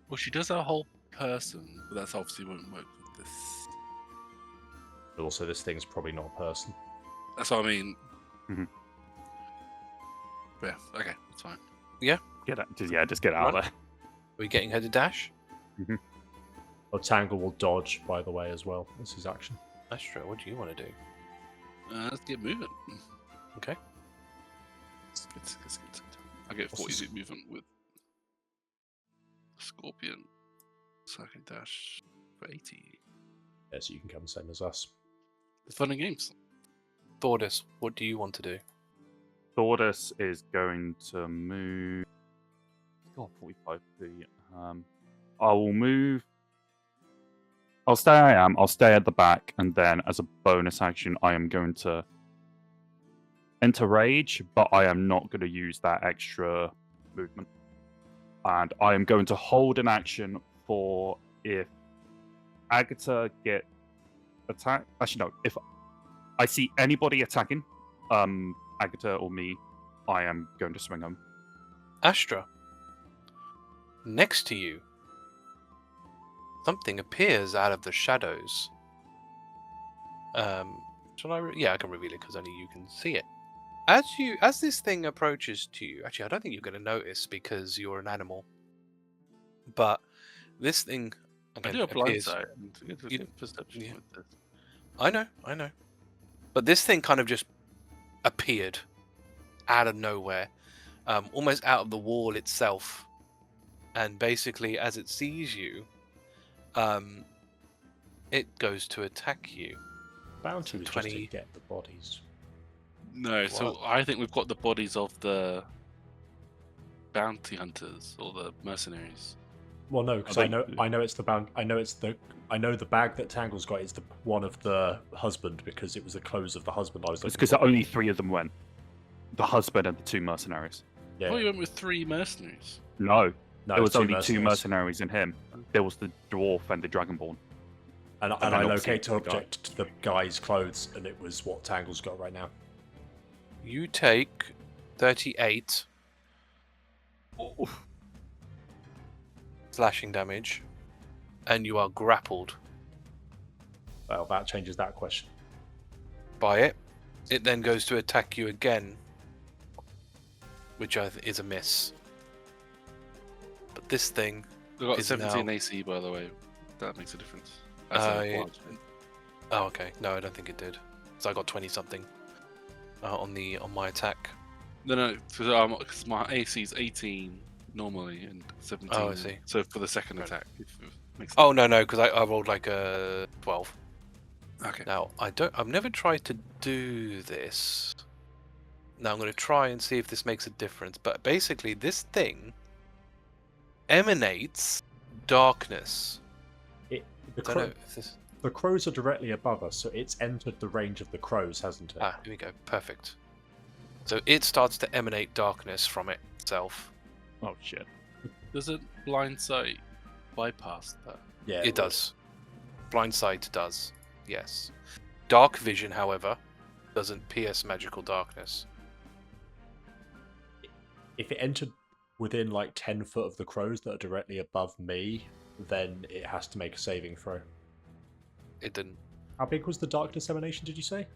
Well, she does her whole person, but that's obviously won't work with this. But also, this thing's probably not a person. That's what I mean. Mm-hmm. Yeah, okay, that's fine. Just get out of there. Are we getting her to dash? Oh, Tangle will dodge, by the way, as well. That's his action. Astra, what do you want to do? Let's get moving. Okay. Let's get. I get 40 feet movement with Scorpion, so I can dash for 80. Yeah, so you can come the same as us. The fun and games. Thordas, what do you want to do? Thordas is going to move. He's got 45 feet. I will move. I'll stay where I am. I'll stay at the back, and then as a bonus action, I am going to enter rage, but I am not going to use that extra movement. And I am going to hold an action for if Agata get attacked. Actually, no. If I see anybody attacking, Agata or me, I am going to swing them. Astra, next to you, something appears out of the shadows. Shall I? Yeah, I can reveal it because only you can see it. As this thing approaches to you, actually, I don't think you're going to notice because you're an animal. But this thing, I do a blind sight. Perception yeah. with this. I know. But this thing kind of just appeared out of nowhere, almost out of the wall itself. And basically, as it sees you, it goes to attack you. Bounty was 20. just to get the bodies. No, so I think we've got the bodies of the bounty hunters or the mercenaries. Well, no, because I know it's the bag. I know the bag that Tangle's got is the one of the husband because it was the clothes of the husband I was It's looking because for. only 3 of them went. The husband and the 2 mercenaries. Yeah. Oh, you went with 3 mercenaries. No, No, there was two only 2 mercenaries in him. There was the dwarf and the dragonborn. And then I obviously locate the guy. object to the guy's clothes, and it was what Tangle's got right now. You take 38 slashing damage, and you are grappled Well, that changes that question. by it. It then goes to attack you again, which is a miss. But this thing, They've got Is 17 now- AC, by the way. That makes a difference. yeah. Oh, okay. No, I don't think it did. So I got 20 something on my attack. No, because my AC is 18 normally and 17. Oh, I see. So for the second attack, if it makes Oh no, because I rolled like a 12. Okay. Now I've never tried to do this. Now I'm going to try and see if this makes a difference. But basically, this thing emanates darkness. Don't know if this. The crows are directly above us, so it's entered the range of the crows, hasn't it? Here we go. Perfect. So it starts to emanate darkness from itself. Oh shit. Does it blind sight bypass that? Yeah, It does. Blind sight does. Yes. Dark vision, however, doesn't pierce magical darkness. If it entered within like 10 foot of the crows that are directly above me, then it has to make a saving throw. It didn't. How big was the darkness emanation, did you say?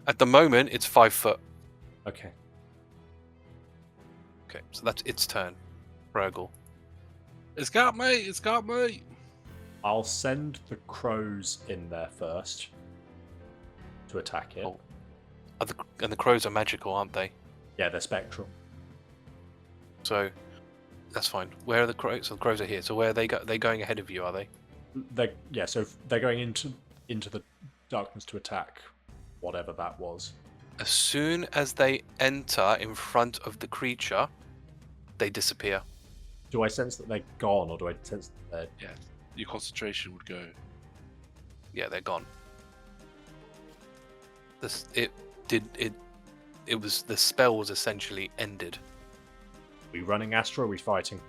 At the moment, it's 5 foot. Okay. Okay, so that's its turn. Hrugguhl. It's got me! It's got me! I'll send the crows in there first to attack it. Oh. And the crows are magical, aren't they? Yeah, they're spectral. So that's fine. Where are the crows? So the crows are here. So where are they they going ahead of you? Are they? So they're going into the darkness to attack whatever that was. As soon as they enter in front of the creature, they disappear. Do I sense that they're gone, or do I sense that they're... Yeah, your concentration would go. Yeah, they're gone. The spell was essentially ended. Are we running Astra, or are we fighting?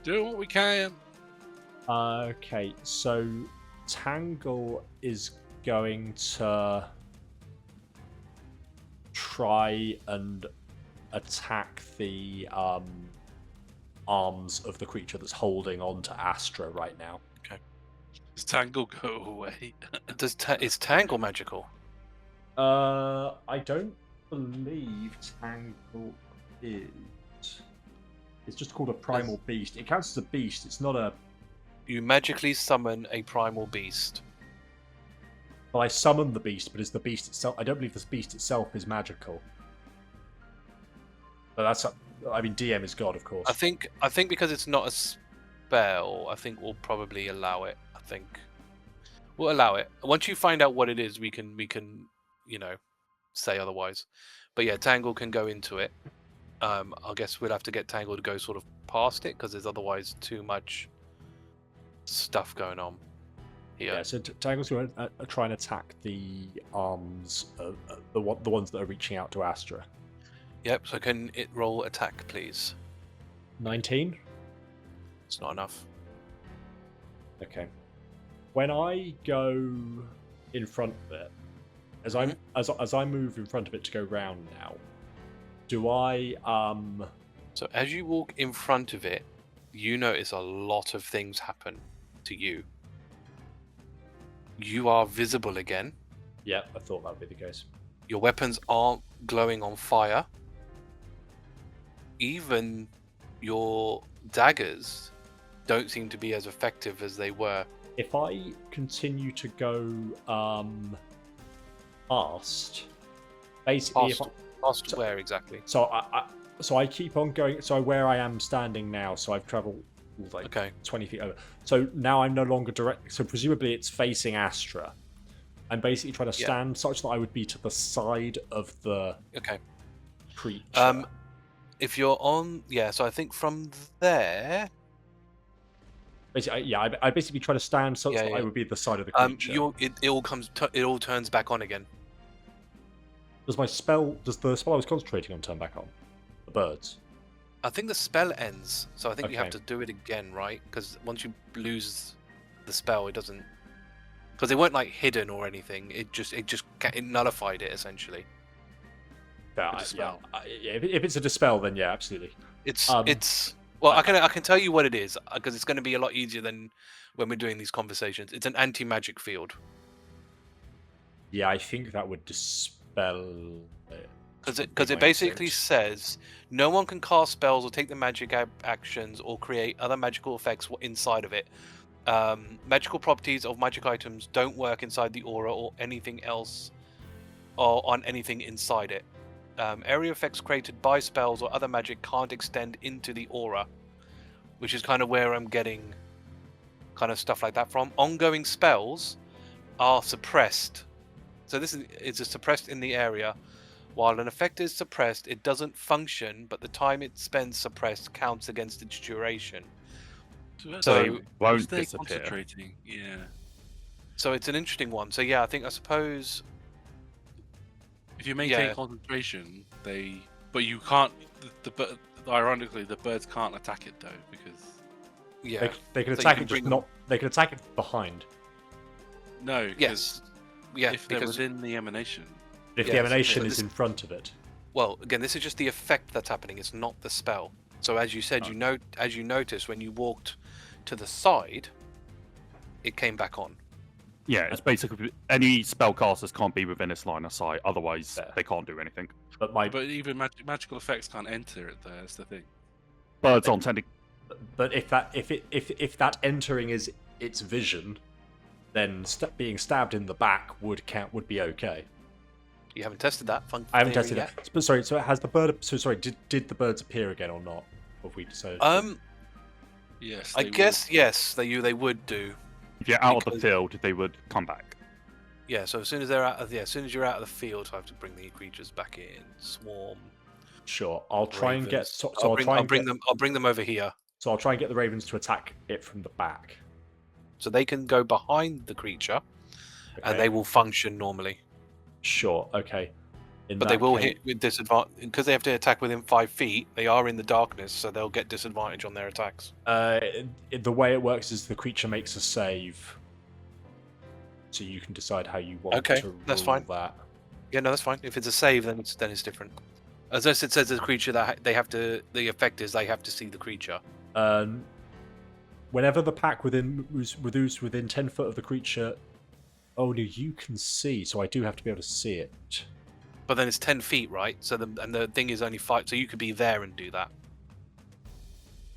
Doing what we can. Okay, so Tangle is going to try and attack the arms of the creature that's holding on to Astra right now. Does Tangle go away? Is Tangle magical? I don't believe Tangle is. It's just called a primal beast. It counts as a beast. It's not a... You magically summon a primal beast. Well, I summon the beast, but is the beast itself... I don't believe this beast itself is magical. But that's... I mean, DM is God, of course. I think because it's not a spell, I think we'll probably allow it. I think we'll allow it. Once you find out what it is, we can say otherwise. But yeah, Tangle can go into it. I guess we'll have to get Tangle to go sort of past it because there's otherwise too much stuff going on here. Yeah, so Tangle's going to try and attack the arms, the ones that are reaching out to Astra. Yep. So can it roll attack, please? 19? It's not enough. Okay. When I go in front of it, as I move in front of it to go round now, do I So as you walk in front of it, you notice a lot of things happen to you. You are visible again. Yeah, I thought that would be the case. Your weapons aren't glowing on fire. Even your daggers don't seem to be as effective as they were. If I continue to go past, basically, Past where exactly? so I keep on going. So where I am standing now, so I've travelled like Okay. 20 feet over. So now I'm no longer direct. So presumably it's facing Astra. I'm basically trying to stand such that I would be to the side of the Okay. creature. If you're on, yeah. So I think from there, Basically, I basically try to stand so Yeah, that I yeah. would be the side of the creature. it all turns back on again. Does the spell I was concentrating on turn back on? The birds. I think the spell ends, so I think you have Okay. to do it again, right? Because once you lose the spell, it doesn't. Because they weren't like hidden or anything. It nullified it essentially. Yeah, dispel. If it's a dispel, then yeah, absolutely. It's Um, well, I can tell you what it is because it's going to be a lot easier than when we're doing these conversations. It's an anti-magic field. Yeah, I think that would dispel it. Because my it basically instinct. says no one can cast spells or take the magic actions or create other magical effects inside of it. Magical properties of magic items don't work inside the aura or anything else, or on anything inside it. Area effects created by spells or other magic can't extend into the aura, which is kind of where I'm getting kind of stuff like that from. Ongoing spells are suppressed, so it's suppressed in the area. While an effect is suppressed, it doesn't function, but the time it spends suppressed counts against its duration. So They won't stay disappear. concentrating. Yeah. So it's an interesting one. So yeah, I suppose. If you maintain Yeah. concentration, but you can't. Ironically, the birds can't attack it though because Yeah. They can So you attack can it, bring just them- not. They can attack it behind. no. 'Cause Yes. Yeah. If they're Because within the emanation. If Yes, the emanation so is this- in front of it. well, again, this is just the effect that's happening. It's not the spell. So as you said, Oh. as you noticed when you walked to the side, it came back on. Yeah, it's basically any spellcasters can't be within its line of sight. Otherwise, Fair. they can't do anything. But even magical effects can't enter it there. That's the thing. Birds aren't tending. But if that entering is its vision, then being stabbed in the back would be okay. You haven't tested that. Fun I haven't theory tested yet. it. But sorry, so has the bird? So sorry, did the birds appear again or not? Have we decided? Yes. I they will. guess yes, they would do. If you're out of the Because- field, they would come back. Yeah. So as soon as you're out of the field, I have to bring the creatures back in. Swarm. Sure, I'll try and get. Ravens. So I'll I'll bring them over here, So I'll try and get the ravens to attack it from the back. so they can go behind the creature, and Okay? they will function normally. Sure. Okay. But they will hit with disadvantage because they have to attack within 5 feet. They are in the darkness, so they'll get disadvantage on their attacks. The way it works is the creature makes a save, so you can decide how you want Okay, to that's rule fine. that. Yeah, no, that's fine. If it's a save, then it's different. As it says, the creature that they have to. The effect is they have to see the creature. Whenever the pack who's within 10 foot of the creature, only you can see. So I do have to be able to see it. But then it's 10 feet, right? So the thing is only 5. So you could be there and do that.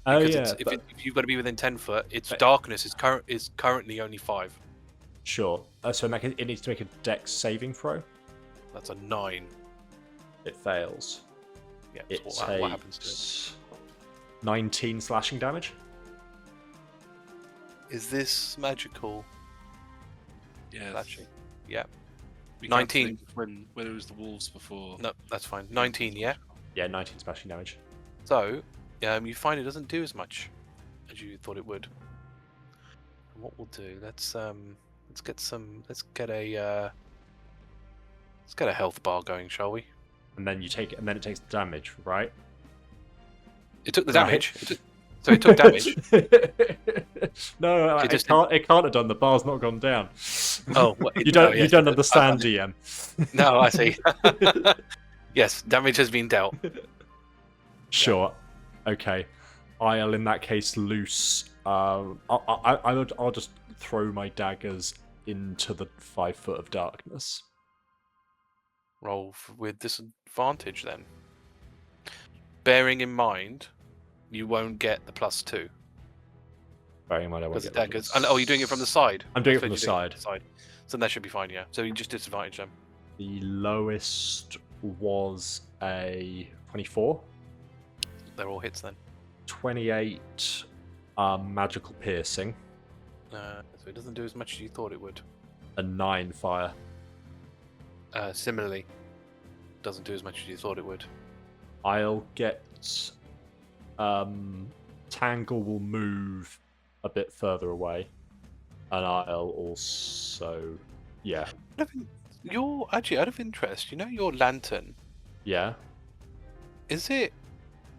Oh Because yeah, if you've got to be within 10 foot, its But- darkness is currently only 5. sure. So it needs to make a dex saving throw. That's a 9. It fails. Yeah, It that's what happens to it. takes 19 slashing damage. Is this magical? Yes. Actually, yeah. We can't 19. think when it was the wolves before. No, that's fine. 19, yeah. Yeah, 19 slashing damage. So, you find it doesn't do as much as you thought it would. And what we'll do, let's get a health bar going, shall we? And then you take it, and then it takes the damage, right? It took the Right. damage. So it took damage. No, It just- it can't have done. The bar's not gone down. Oh, what- you don't oh, yes. understand, DM. No, I see. Yes, damage has been dealt. Sure. Okay. I'll in that case loose. I'll just throw my daggers into the 5 foot of darkness. Roll with disadvantage then. Bearing in mind, you won't get the +2 Bearing in mind I won't because the get the daggers. plus- And, oh, you're doing it from the side. I'm doing I it from the suppose you're doing side. So that should be fine. Yeah. So you just disadvantage them. The lowest was a 24. They're all hits then. 28 magical piercing, So it doesn't do as much as you thought it would. a 9 fire. Similarly, doesn't do as much as you thought it would. I'll get Tangle will move a bit further away, and I'll also, yeah, You're actually out of interest. You know your lantern. yeah. Is it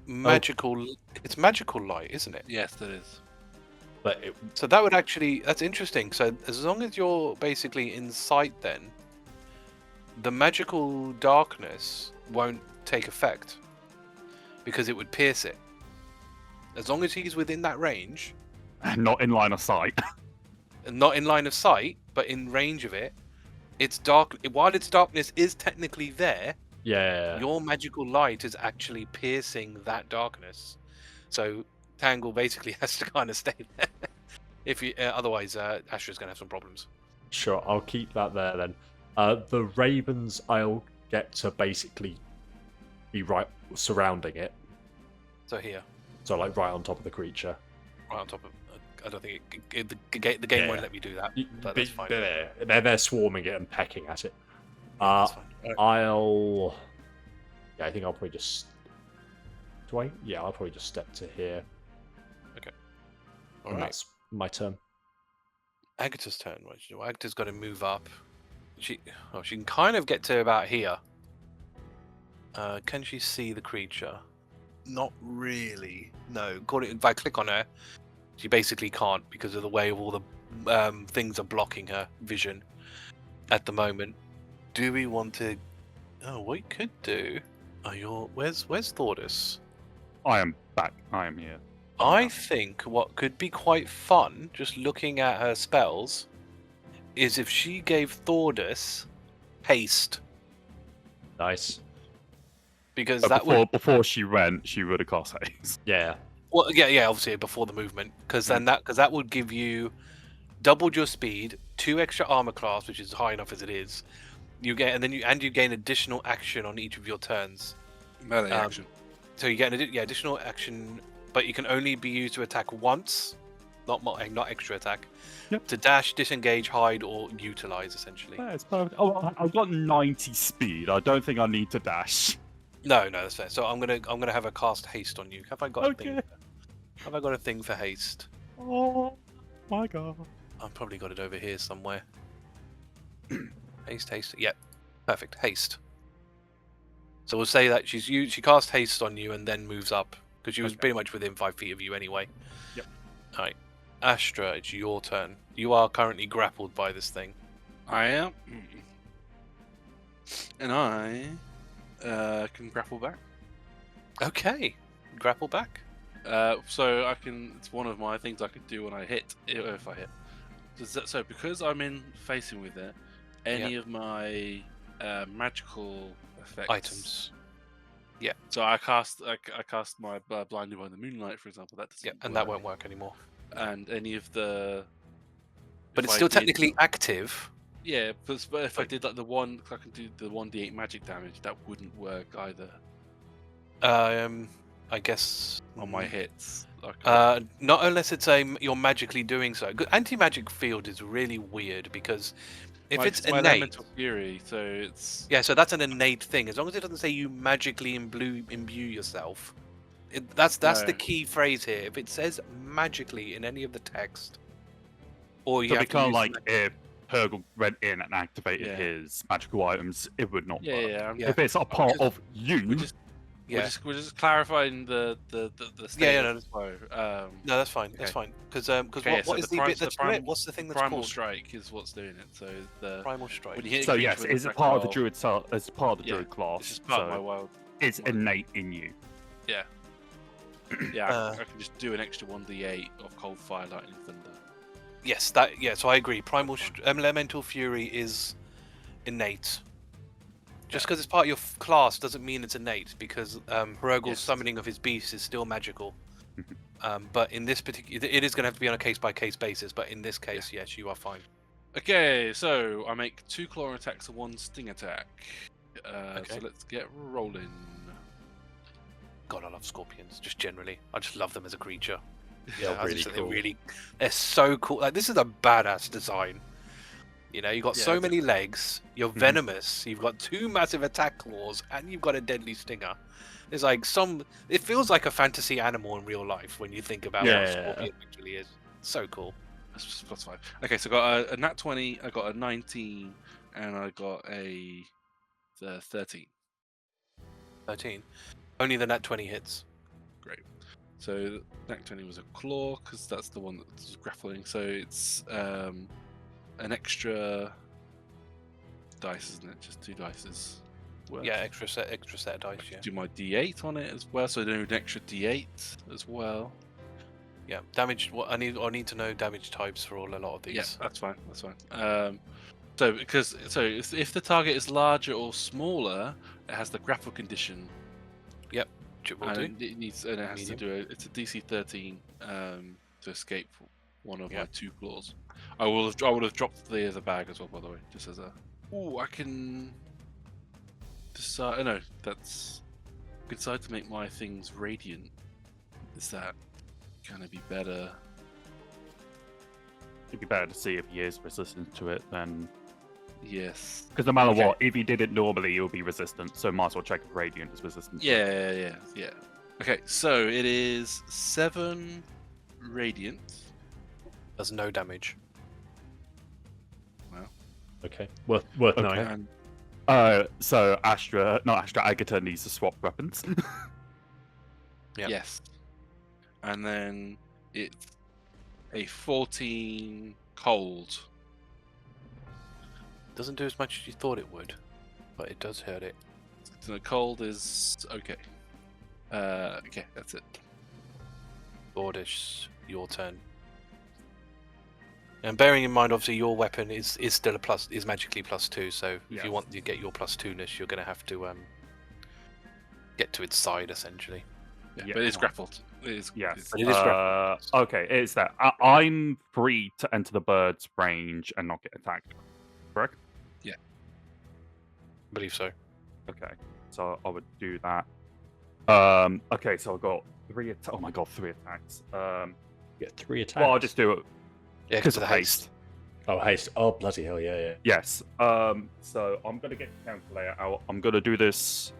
magical? It's magical light, isn't it? Yes, it is. But it, So that would actually, that's interesting. So as long as you're basically in sight, then the magical darkness won't take effect because it would pierce it. As long as he's within that range, Not in line of sight. and not in line of sight, but in range of it, it's dark. While its darkness is technically there, yeah, your magical light is actually piercing that darkness. So Tangle basically has to kind of stay there. If you, otherwise, Astra's gonna have some problems. sure, I'll keep that there then. The ravens, I'll get to basically be right surrounding it, So here, so like right on top of the creature. right on top of. I don't think the game won't Yeah. let me do that. Y- But be- that's fine. They're swarming it and pecking at it. That's fine. Alright. Yeah, I think I'll probably just. Do I? Yeah, I'll probably just step to here, and Alright. that's my turn. Agata's turn. What should do? Agata's got to move up. She can kind of get to about here. Can she see the creature? Not really. No. If I click on her, she basically can't because of the way of all the things are blocking her vision at the moment. Do we want to? Oh, what we could do? Where's Thordas? I am back. I am here. I think what could be quite fun, just looking at her spells, is if she gave Thordas haste, Nice. because But that would. before she went, she would have cast haste. Yeah. Well, yeah, obviously before the movement, because that would give you doubled your speed, 2 extra armor class, which is high enough as it is. You get, and then you gain additional action on each of your turns. Melee action. So you get additional action, but you can only be used to attack once, not extra attack. Yep. To dash, disengage, hide, or utilize, essentially. Yeah, it's perfect. Oh, I've got 90 speed. I don't think I need to dash. No, that's fair. So I'm gonna have a cast haste on you. Have I got a thing? Okay. Have I got a thing for haste? Oh my god. I've probably got it over here somewhere. Haste. Yep. Perfect. Haste. So we'll say that she cast haste on you and then moves up because she was Okay. pretty much within 5 feet of you anyway. Yep. All right, Astra, it's your turn. You are currently grappled by this thing. I am. And I can grapple back. Okay, grapple back. So I can. It's one of my things I can do when I hit. If I hit. So because I'm in facing with it, any of my magical effects. Items. So I cast my blinded by the moonlight, for example. That doesn't. Yeah, and that won't work anymore. And any of the. But if it's I still did- technically active. Yeah, but if I did like the one, I can do the 1d8 magic damage. That wouldn't work either I guess on my hits. Like, not unless it's you're magically doing so. Anti-magic field is really weird because if it's my innate, elemental fury, so it's yeah, so that's an innate thing. As long as it doesn't say you magically imbue yourself, that's the No. key phrase here. If it says magically in any of the text, or you So have it'd be to kind of use like if Hrugguhl went in and activated Yeah. his magical items, it would not work. yeah. Yeah. If it's a part just- of you, yeah. We're just clarifying the state Yeah, of the flow. No, that's fine. That's Okay. fine. Because Okay, what so is the the prim- bit the that's prim- doing it? What's the thing that's Primal called strike is what's doing it. So the primal strike? when you hit a so creature yes, with it's a attack part of the roll, druid. It's part of the Yeah, druid class. It's just part of my so wild. it's innate in you. Yeah, Uh, I can just do an extra 1d8 of cold fire, lightning, thunder. Yes, so I agree. Elemental fury is innate. Just because it's part of your class doesn't mean it's innate, because Hrugguhl's Yes. summoning of his beast is still magical. But in this particular, it is going to have to be on a case-by-case basis. But in this case, yes, you are fine. Okay, so I make 2 claw attacks and 1 sting attack. Okay. So let's get rolling. God, I love scorpions. Just generally, I just love them as a creature. Yeah, I really just think cool. they're so cool. Like, this is a badass design. You know, you've got Yeah, so it's- many legs. You're Mhm. venomous. You've got 2 massive attack claws, and you've got a deadly stinger. It's like It feels like a fantasy animal in real life when you think about what a Yeah. scorpion actually is. So cool. That's +5. Okay, so I got a nat 20, I got a 19, and I got a 13. 13. Only the nat 20 hits. Great. So nat 20 was a claw because that's the one that's grappling. So it's an extra dice, isn't it? Just 2 dices. Worth. Yeah, extra set of dice. Yeah. Do my D8 on it as well, so I do an extra D8 as well. Yeah. Damage. What I need to know damage types for a lot of these. Yeah, that's fine. That's fine. So if the target is larger or smaller, it has the grapple condition. Which it will do. And it has to Medium. do it's a DC 13 to escape one of Yeah. my 2 claws. I would have dropped the other bag as well, by the way, just as a. Oh, I can decide. No, that's decide to make my things radiant. Is that gonna be better? It'd be better to see if he is resistant to it than. Yes. Because no matter Okay. what, if he did it normally, he would be resistant. So might as well check if Radiant is resistant. Yeah. Okay, so it is 7 radiant. Does no damage. Okay. Worth Okay. knowing. And So Agata needs to swap weapons. Yeah. yes. And then it's a 14 cold. Doesn't do as much as you thought it would, but it does hurt it. So the cold is okay. Okay, that's it. Thordas, your turn. And bearing in mind, obviously, your weapon is still is magically +2. So if Yes. you want to get your +2ness, you're going to have to get to its side essentially. Yeah, Yeah. but it's grappled. It is. Yes. But it is grappled. Okay, it's that. I'm free to enter the bird's range and not get attacked. Correct? I believe so. Okay. So I would do that. Okay, so I've got 3 attacks. Oh my god, 3 attacks. Get 3 attacks. Well, I'll just do it Yeah, because because of haste. Oh, haste. Oh, bloody hell, yeah. Yes. So I'm gonna get the calculator out. I'm gonna do this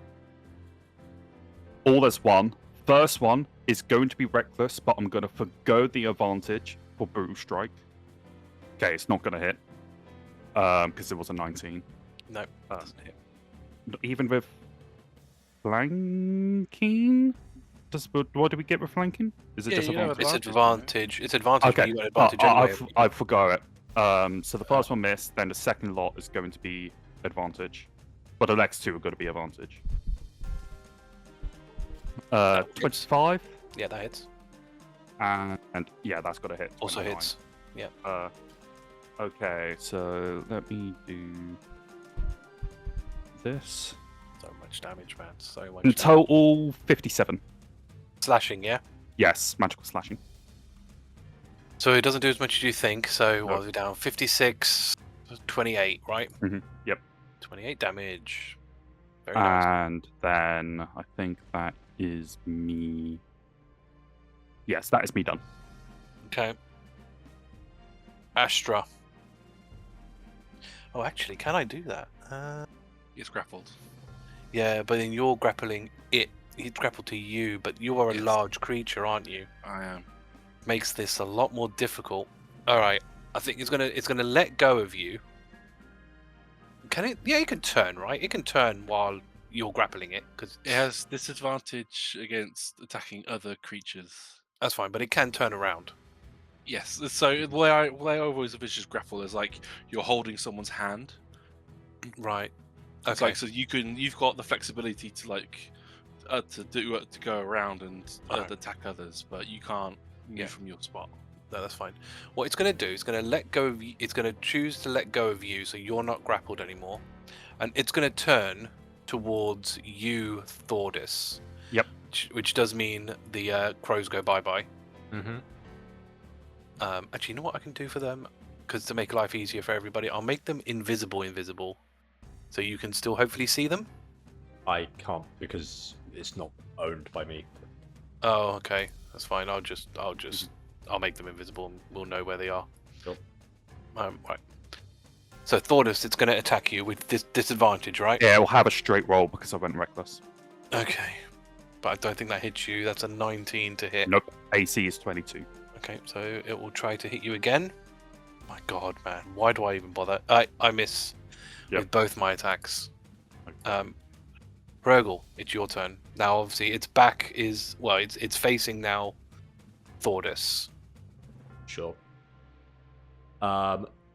all as one. First one is going to be reckless, but I'm gonna forgo the advantage for brutal strike. Okay, it's not gonna hit. Because it was a 19. No, Uh, doesn't hit. Even with flanking? What do we get with flanking? Is it Yeah, just you have advantage? It's advantage. It's advantage. But Okay. you got advantage anyway. I forgot it. So the first one missed, then the second lot is going to be advantage. But the next 2 are going to be advantage. That hits. 25? Yeah, that hits. And yeah, that's got to hit. Also 29. hits. Okay, so let me do this. So much damage, man. So much. In damage. total, 57. Slashing, yeah. Yes, magical slashing. So it doesn't do as much as you think. So No. what are we down? 56, 28, right? Yep. 28 damage. Very nice. And then I think that is me. Yes, that is me done. Okay. Astra. Oh, actually, can I do that? It's grappled. Yeah, but then you're grappling it. He's grappled to you, but you are a Yes. large creature, aren't you? I am. Makes this a lot more difficult. All right, I think it's gonna let go of you. Can it? Yeah, it can turn, right? It can turn while you're grappling it, because It has disadvantage against attacking other creatures. that's fine. But it can turn around. Yes. So the way I always envision grapple is like you're holding someone's hand. Right. It's Okay. like so you've got the flexibility to like to go around and Alright. attack others, but you can't move Yeah. from your spot. No, that's fine. What it's going to do is going to let go of you. It's going to choose to let go of you, so you're not grappled anymore, and it's going to turn towards you, Thordas. Yep. Which does mean the crows go bye-bye. Mm-hmm. Actually, you know what I can do for them? Because to make life easier for everybody, I'll make them invisible, so you can still hopefully see them. I can't because it's not owned by me. Oh, okay, that's fine. I'll make them invisible, and we'll know where they are. Sure. Right. So Thordas, it's going to attack you with disadvantage, right? Yeah, it'll have a straight roll because I went reckless. Okay. But I don't think that hits you. That's a 19 to hit. Nope. AC is 22. Okay, so it will try to hit you again. My God, man, why do I even bother? I miss with both my attacks. Hrugguhl, it's your turn now. Obviously, its back is it's facing now Thordas. Sure.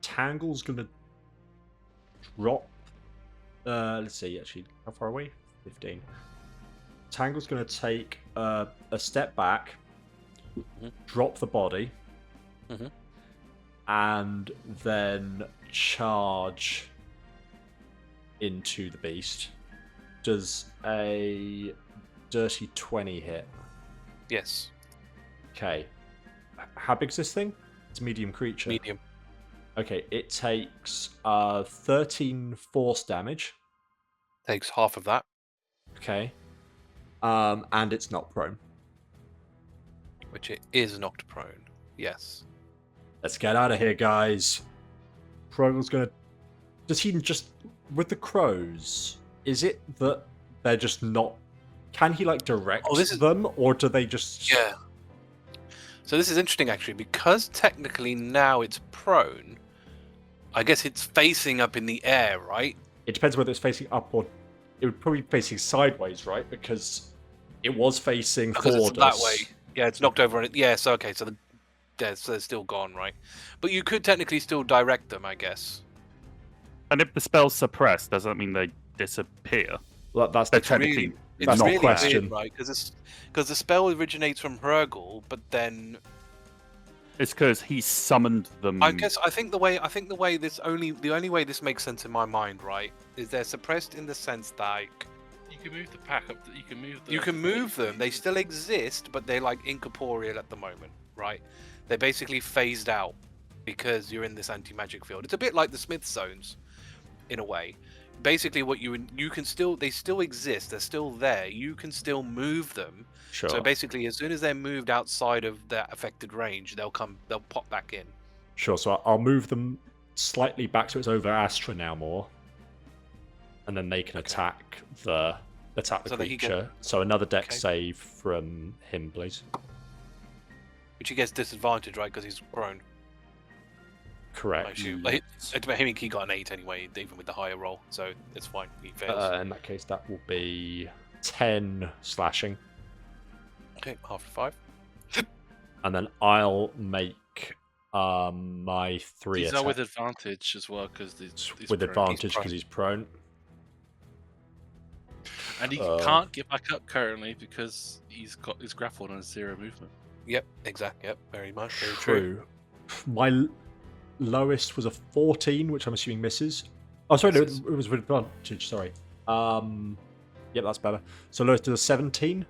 Tangle's gonna drop. Let's see. Actually, how far away? 15. Tangle's gonna take a step back, drop the body, and then charge into the beast. Does a dirty 20 hit? Yes. Okay. How big's this thing? It's a medium creature. Medium. Okay, it takes 13 force damage. Takes half of that. Okay. And it's not prone. Which it is knocked prone. Yes. Let's get out of here, guys. Hrugguhl's gonna... Does he just... With the crows, is it that they're just not... Can he, like, direct them, or do they just... Yeah. So this is interesting, actually, because technically now it's prone. I guess it's facing up in the air, right? It depends whether it's facing up or... It would probably be facing sideways, right? Because it was facing Thordas. It's that way. Yeah, it's knocked over on it. Yeah, so okay, so they're still gone, right? But you could technically still direct them, I guess. And if the spell's suppressed, does that mean they disappear? Well, that's They're the technically... It's not really question. weird, right? Because the spell originates from Hrugguhl, but then It's because he summoned them. I think the only way this makes sense in my mind, right, is they're suppressed in the that like You can move the pack up. you can move them. They still exist, but they're like incorporeal at the moment, right? They're basically phased out because you're in this anti-magic field. It's a bit like the Smith zones, in a way. Basically, what you can still they still exist. They're still there. You can still move them. Sure. So basically, as soon as they're moved outside of that affected range, they'll pop back in. Sure, so I'll move them slightly back so it's over Astra now more. And then they can attack the creature. So another dex save from him, please. Which he gets disadvantage, right? Because he's prone. Correct. I assume. Like, he got an 8 anyway, even with the higher roll, so it's fine. He fails. In that case, that will be 10 slashing. Okay, half 5. And then I'll make my 3 He's attack. not with advantage as well because he's with prone. advantage because he's prone. And he can't get back up currently because he's grappled and 0 movement. Yep, exactly. Yep, very much. Very True. My lowest was a 14, which I'm assuming misses. Oh, sorry, no, it was with advantage. Sorry. Yep, that's better. So lowest is a 17.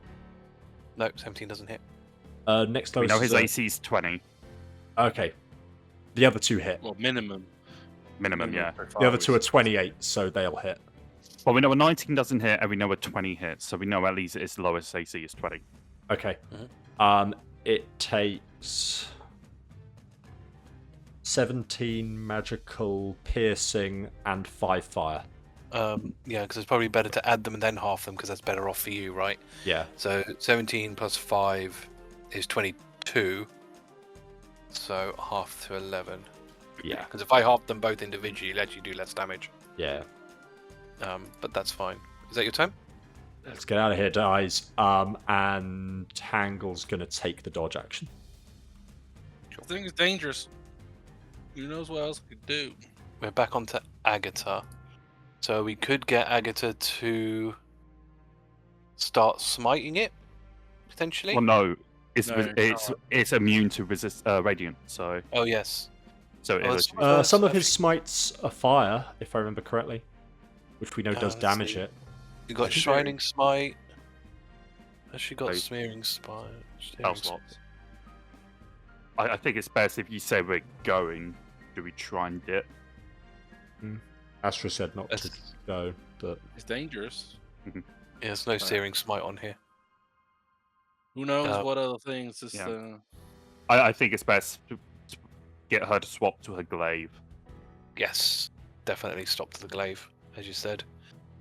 No, 17 doesn't hit. Next lowest. We know his is AC is 20. Okay. The other 2 hit. Well, minimum. Minimum, yeah. The other 2 are 28, so they'll hit. Well, we know a 19 doesn't hit, and we know a 20 hits, so we know at least its lowest AC is 20. Okay. It takes 17 magical piercing and 5 fire. Yeah, because it's probably better to add them and then half them because that's better off for you, right? Yeah. So 17 plus 5 is 22. So half to 11. Yeah. Because if I half them both individually, it lets you do less damage. Yeah. But that's fine. Is that your time? Let's get out of here, guys. And Tangle's gonna take the dodge action. I think it's dangerous. Who knows what else we could do? We're back onto Agata. So we could get Agata to start smiting it, potentially. Well, no. It's No, it's immune to resist radiant, so Oh, yes. so Well, it that's- Some of his smites are fire, if I remember correctly, which we know does let's damage see. it. You got I think Shining Smite. Has she got Wait. Smearing Smite? spell slots. I think it's best if you say we're going. Do we try and dip? Astra said not to That's- go, but It's dangerous. Yeah, there's no Searing Smite on here. Who knows Uh, what other things? Just, yeah. I think it's best to get her to swap to her glaive. Yes. definitely stop to the glaive, as you said.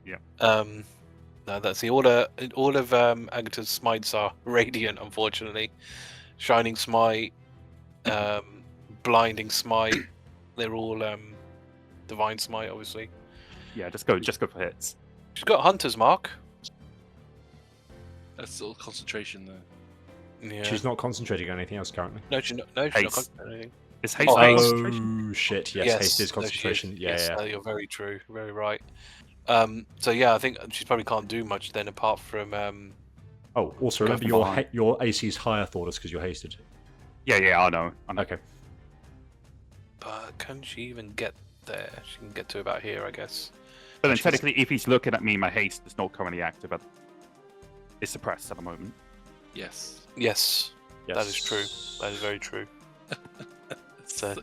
Yeah. No, that's the all of Agata's smites are radiant, unfortunately. Shining smite, blinding smite, they're all divine smite, obviously. Yeah, just go for hits. She's got Hunter's Mark. That's all concentration there. Yeah. She's not concentrating on anything else currently. No, she's not. No, she's not Haste. concentrating anything. Is haste Oh, not haste. concentration? Oh shit! Yes, Yes, haste is no, she is. concentration. Yeah, Yes, yeah. you're very true. Very right. So yeah, I think she probably can't do much then, apart from Oh, also Go remember for your AC is higher, Thordas, because you're hasted. Yeah, I know. Okay. But can she even get there? She can get to about here, I guess. But then She's- technically, if he's looking at me, my haste is not currently active. It's suppressed at the moment. Yes. Yes, Yes. that is true. That is very true. It's a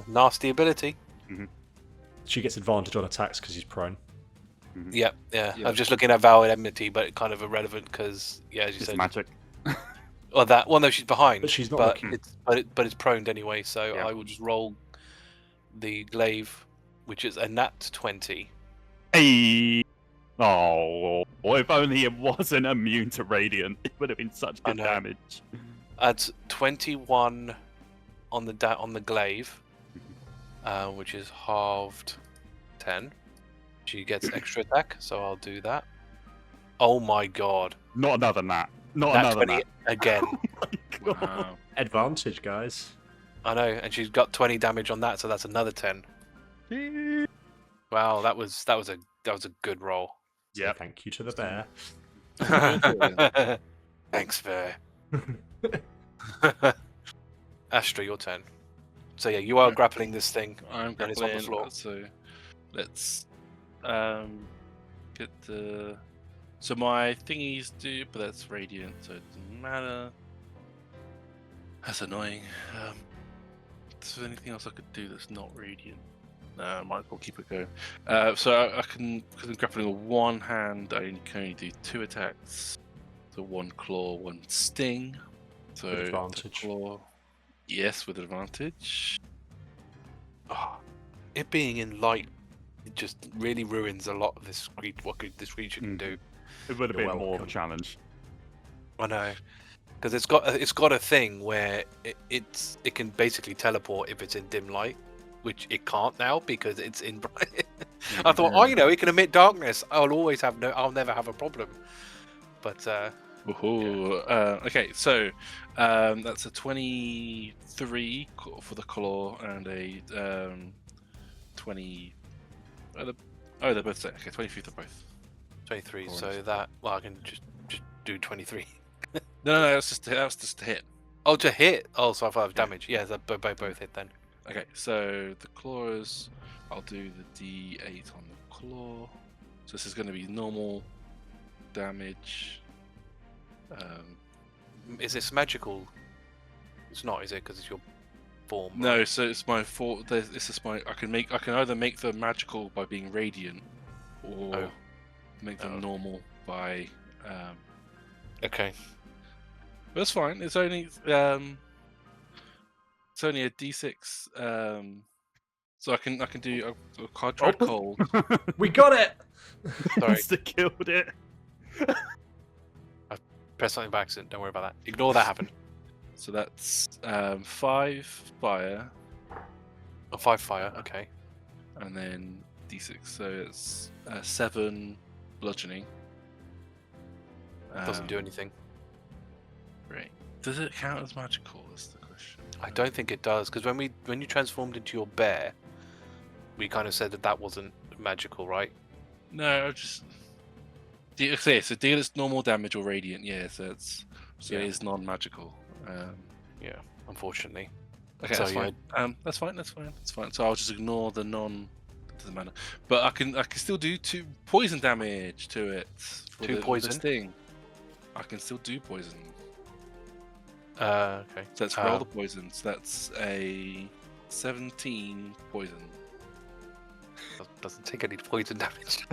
nasty ability. She gets advantage on attacks because he's prone. Yeah. Yeah. I'm just looking at Vowed Enmity, but kind of irrelevant because, yeah, as you It's said. magic. Well, no, she's behind. But she's not But looking. it's proned anyway, so Yeah. I will just roll the glaive, which is a nat 20. Hey. Oh, if only it wasn't immune to radiant, it would have been such I good know. damage. Adds 21 on the glaive, which is halved 10. She gets extra attack, so I'll do that. Oh my god. Not another nat. Not Nat another 20 nat. again. Wow. Advantage, guys. I know, and she's got 20 damage on that, so that's another 10. Wow, that was a good roll. So Yep. thank you to the bear. Thanks, Bear. Astra, your turn. So yeah, you are grappling this thing. I'm And it's on the grappling, floor. so let's get the. So my thingies do, but that's radiant, so it doesn't matter. That's annoying. Is there anything else I could do that's not radiant? No, I might as well keep it going. So I can, because I'm grappling with one hand, I can only do 2 attacks. So 1 claw, 1 sting. So With the advantage. Claw, yes, with advantage. Oh, it being in light, it just really ruins a lot of this this creature can do. It would have You're been more of a welcome. challenge. I know, because it's got a thing where it can basically teleport if it's in dim light, which it can't now because it's in bright. I thought, oh, it can emit darkness. I'll never have a problem. But Ooh, okay, so that's a 23 for the claw and a 20. They're both set. Okay, 23 for both. 23. Cool. So that I can just do 23. No, that's just a hit. Oh, to hit. Oh, so I thought of damage. Yeah, both hit then. Okay, so the claws. I'll do the D8 on the claw. So this is going to be normal damage. Is this magical? It's not, is it? Because it's your form. No, right? so it's my fault. This is my. I can either make them magical by being radiant, or Oh. make them Oh. normal by. Okay. That's fine. It's only a D6. So I can do a card dread Oh. cold. We got it! Sorry. Insta killed it. Press something by accident. Don't worry about that. Ignore that happened. So that's 5 fire, Oh, 5 fire. Okay. and then D6. So it's 7 bludgeoning. Doesn't do anything. Right. Does it count as magical? Is the question. I don't think it does, because when you transformed into your bear, we kind of said that wasn't magical, right? No, I just. Okay, so deal its normal damage or radiant. Yeah, so it is non-magical. Yeah, unfortunately. Okay, So, that's fine. That's fine. So I'll just ignore the non. Doesn't matter. But I can still do 2 poison damage to it. For 2 the poison? sting. I can still do poison. Okay. So let's roll the poison. So that's a 17 poison. Doesn't take any poison damage.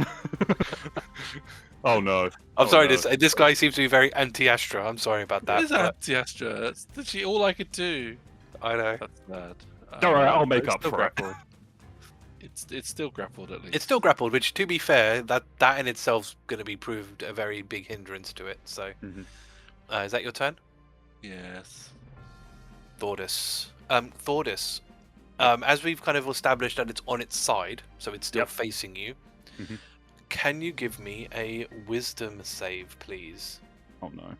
Oh no. I'm Oh, sorry. no. This guy seems to be very anti-Astra. I'm sorry about that. That is but anti-Astra. That's literally all I could do. I know. That's bad. Don't worry, I'll but make it's up still for it. grappled. It's still grappled at least. It's still grappled, which, to be fair, that in itself's going to be proved a very big hindrance to it. So, Mhm. Is that your turn? Yes. Thordas. Thordas. As we've kind of established that it's on its side, so it's still Yep. facing you. Mhm. Can you give me a wisdom save, please? Oh no.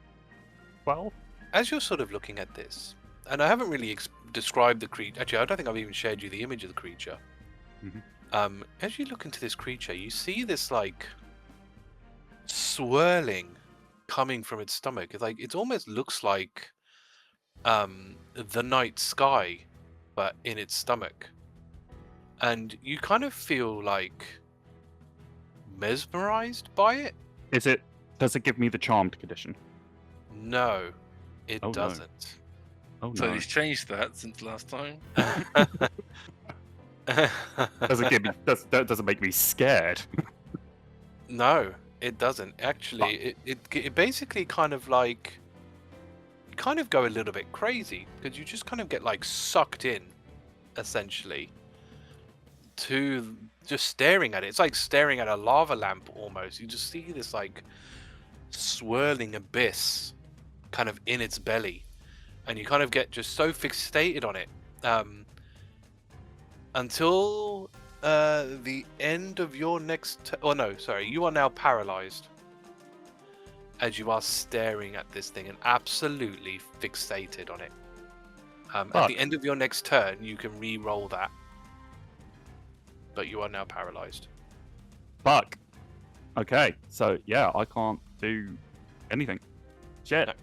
12? As you're sort of looking at this, and I haven't really described the creature. Actually, I don't think I've even shared you the image of the creature. Mhm. As you look into this creature, you see this like swirling coming from its stomach. It's like it almost looks like the night sky, but in its stomach. And you kind of feel like mesmerized by it. Does it give me the charmed condition? No, it Oh, no. doesn't. Oh So no. he's changed that since last time. Does it make me scared? No, it doesn't. Actually, it basically kind of like you kind of go a little bit crazy because you just kind of get like sucked in, essentially, to just staring at it. It's like staring at a lava lamp almost. You just see this like swirling abyss kind of in its belly, and you kind of get just so fixated on it until the end of your next. Oh no, sorry, you are now paralyzed as you are staring at this thing and absolutely fixated on it. At Fuck. the end of your next turn, you can re-roll that, but you are now paralyzed. Fuck. Okay, so yeah, I can't do anything. Shit. No.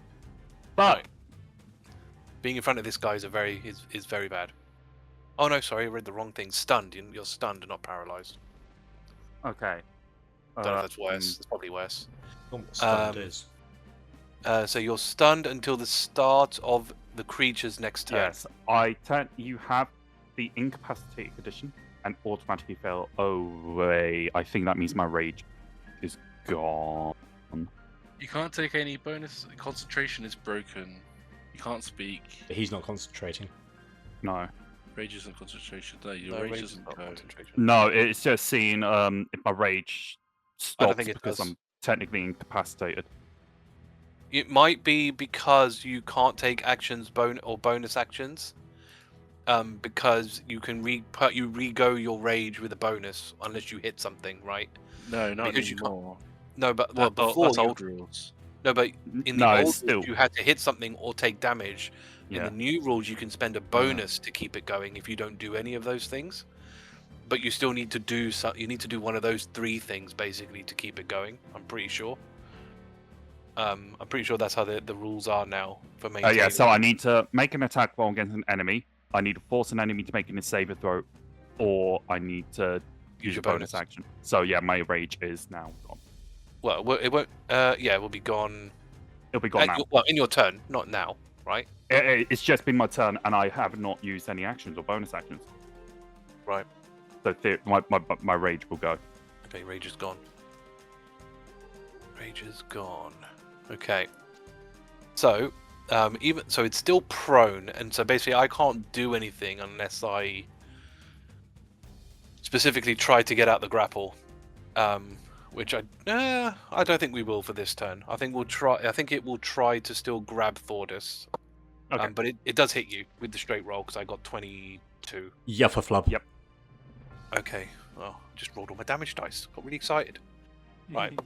Fuck. No. Being in front of this guy is is very bad. Oh no, sorry, I read the wrong thing. Stunned. You're stunned and not paralyzed. Okay. Don't know if that's worse. It's probably worse. Stunned is. So you're stunned until the start of the creature's next turn. Yes, you have the incapacitated condition and automatically fail. Oh wait, I think that means my rage is gone. You can't take any bonus. Concentration is broken. You can't speak. But he's not concentrating. No. Rage isn't concentration. No, your No, rage rage is doesn't not go. concentration. No, it's just seeing if my rage stops think it because does. I'm technically incapacitated. It might be because you can't take actions, bonus actions, because you can re-go your rage with a bonus unless you hit something, right? No, not Because you can't- anymore. No, but That's before that's you- old rules. No, but in the No, old it's still. rules, you had to hit something or take damage. In Yeah. the new rules, you can spend a bonus to keep it going if you don't do any of those things. But you still need to do you need to do one of those 3 things basically to keep it going. I'm pretty sure. I'm pretty sure that's how the rules are now for maintaining. Yeah, so I need to make an attack roll against an enemy. I need to force an enemy to make a save throw, or I need to use your a bonus action. So yeah, my rage is now gone. Well, it won't. Yeah, it will be gone. It'll be gone now. Well, in your turn, not now, right? It's just been my turn, and I have not used any actions or bonus actions. Right. So my rage will go. Okay, rage is gone. Rage is gone. Okay. So, it's still prone, and so basically I can't do anything unless I specifically try to get out the grapple. Which I don't think we will for this turn. I think we'll try. I think it will try to still grab Thordas. Okay. But it does hit you with the straight roll because I got 22. Yuffa flub. Yep. Okay. Well, just rolled all my damage dice. Got really excited. Right.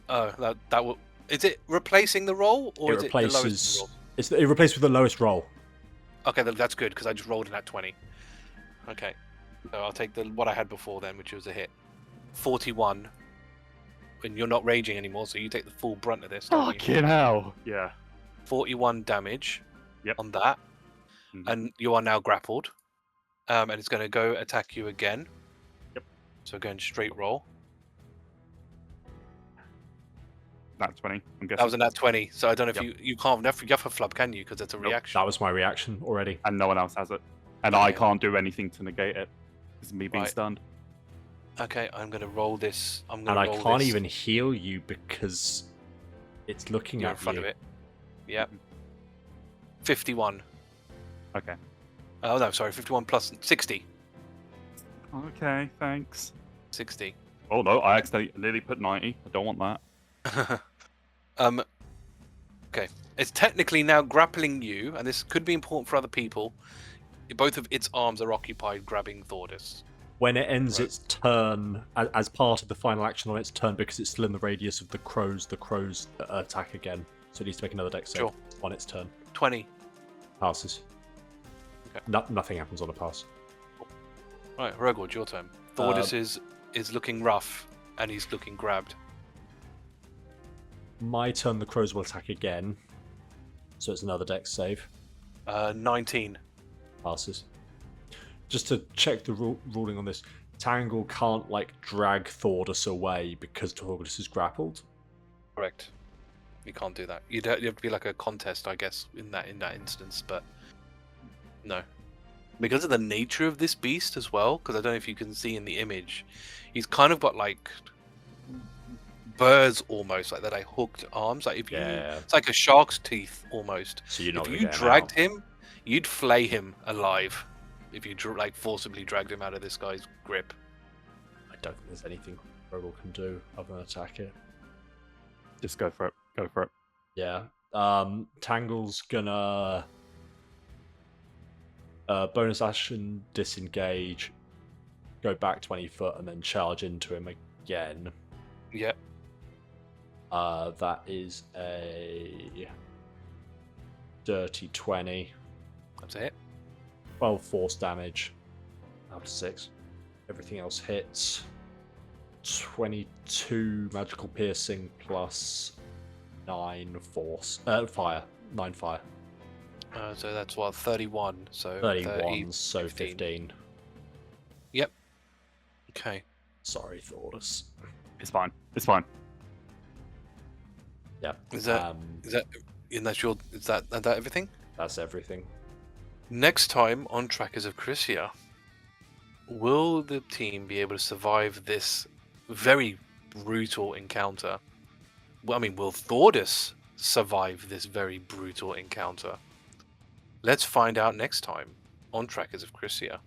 That will. Is it replacing the roll or It is it the lowest replaces. roll? It replaced with the lowest roll. Okay, that's good because I just rolled in at 20. Okay. So I'll take what I had before then, which was a hit. 41. And you're not raging anymore, so you take the full brunt of this. Don't you? Fucking hell. Yeah. 41 damage Yep. on that. Mhm. And you are now grappled. And it's going to go attack you again. Yep. So going straight roll. That's 20. I'm guessing. That was a nat 20. So I don't know if Yep. you can't Yuffa flub, can you? Because it's a Nope. reaction. That was my reaction already. And no one else has it. And Okay. I can't do anything to negate it. It's me being Right. stunned. Okay, I'm going to roll this. And I can't even heal you because it's looking You're at in front you. of it. Yep. 51. Okay. Oh no, sorry, 51 plus 60. Okay, thanks. 60. Oh no, I accidentally nearly put 90. I don't want that. Okay. It's technically now grappling you, and this could be important for other people. Both of its arms are occupied grabbing Thordas. When it ends Right. its turn, as part of the final action on its turn, because it's still in the radius of the crows attack again. So it needs to make another dex save Sure. on its turn. 20. Passes. Okay. Nothing happens on a pass. Right, Hrugguhl, it's your turn. Thordas is looking rough, and he's looking grabbed. My turn, the crows will attack again. So it's another dex save. 19. Passes. Just to check the ruling on this, Tangle can't drag Thordas away because Thordas is grappled. Correct. You can't do that. You have to be like a contest, I guess, in that instance. But no, because of the nature of this beast as well. Because I don't know if you can see in the image, he's kind of got birds almost, like that. Hooked arms. Like it's like a shark's teeth almost. So you're not. If you dragged him, you'd flay him alive. If you forcibly dragged him out of this guy's grip. I don't think there's anything Hrugguhl can do other than attack it. Just go for it. Go for it. Yeah. Tangle's gonna bonus action, disengage, go back 20 foot, and then charge into him again. Yep. That is a dirty 20. That's it. 12 force damage out of 6. Everything else hits. 22 magical piercing plus 9 force. Fire. 9 fire. So that's 31. So 31, so 15. Yep. Okay. Sorry, Thordas. It's fine. It's fine. Yeah. Is that everything? That's everything. Next time on Tracas of Crisia, will the team be able to survive this very brutal encounter? Well, I mean, will Thordas survive this very brutal encounter? Let's find out next time on Tracas of Crisia.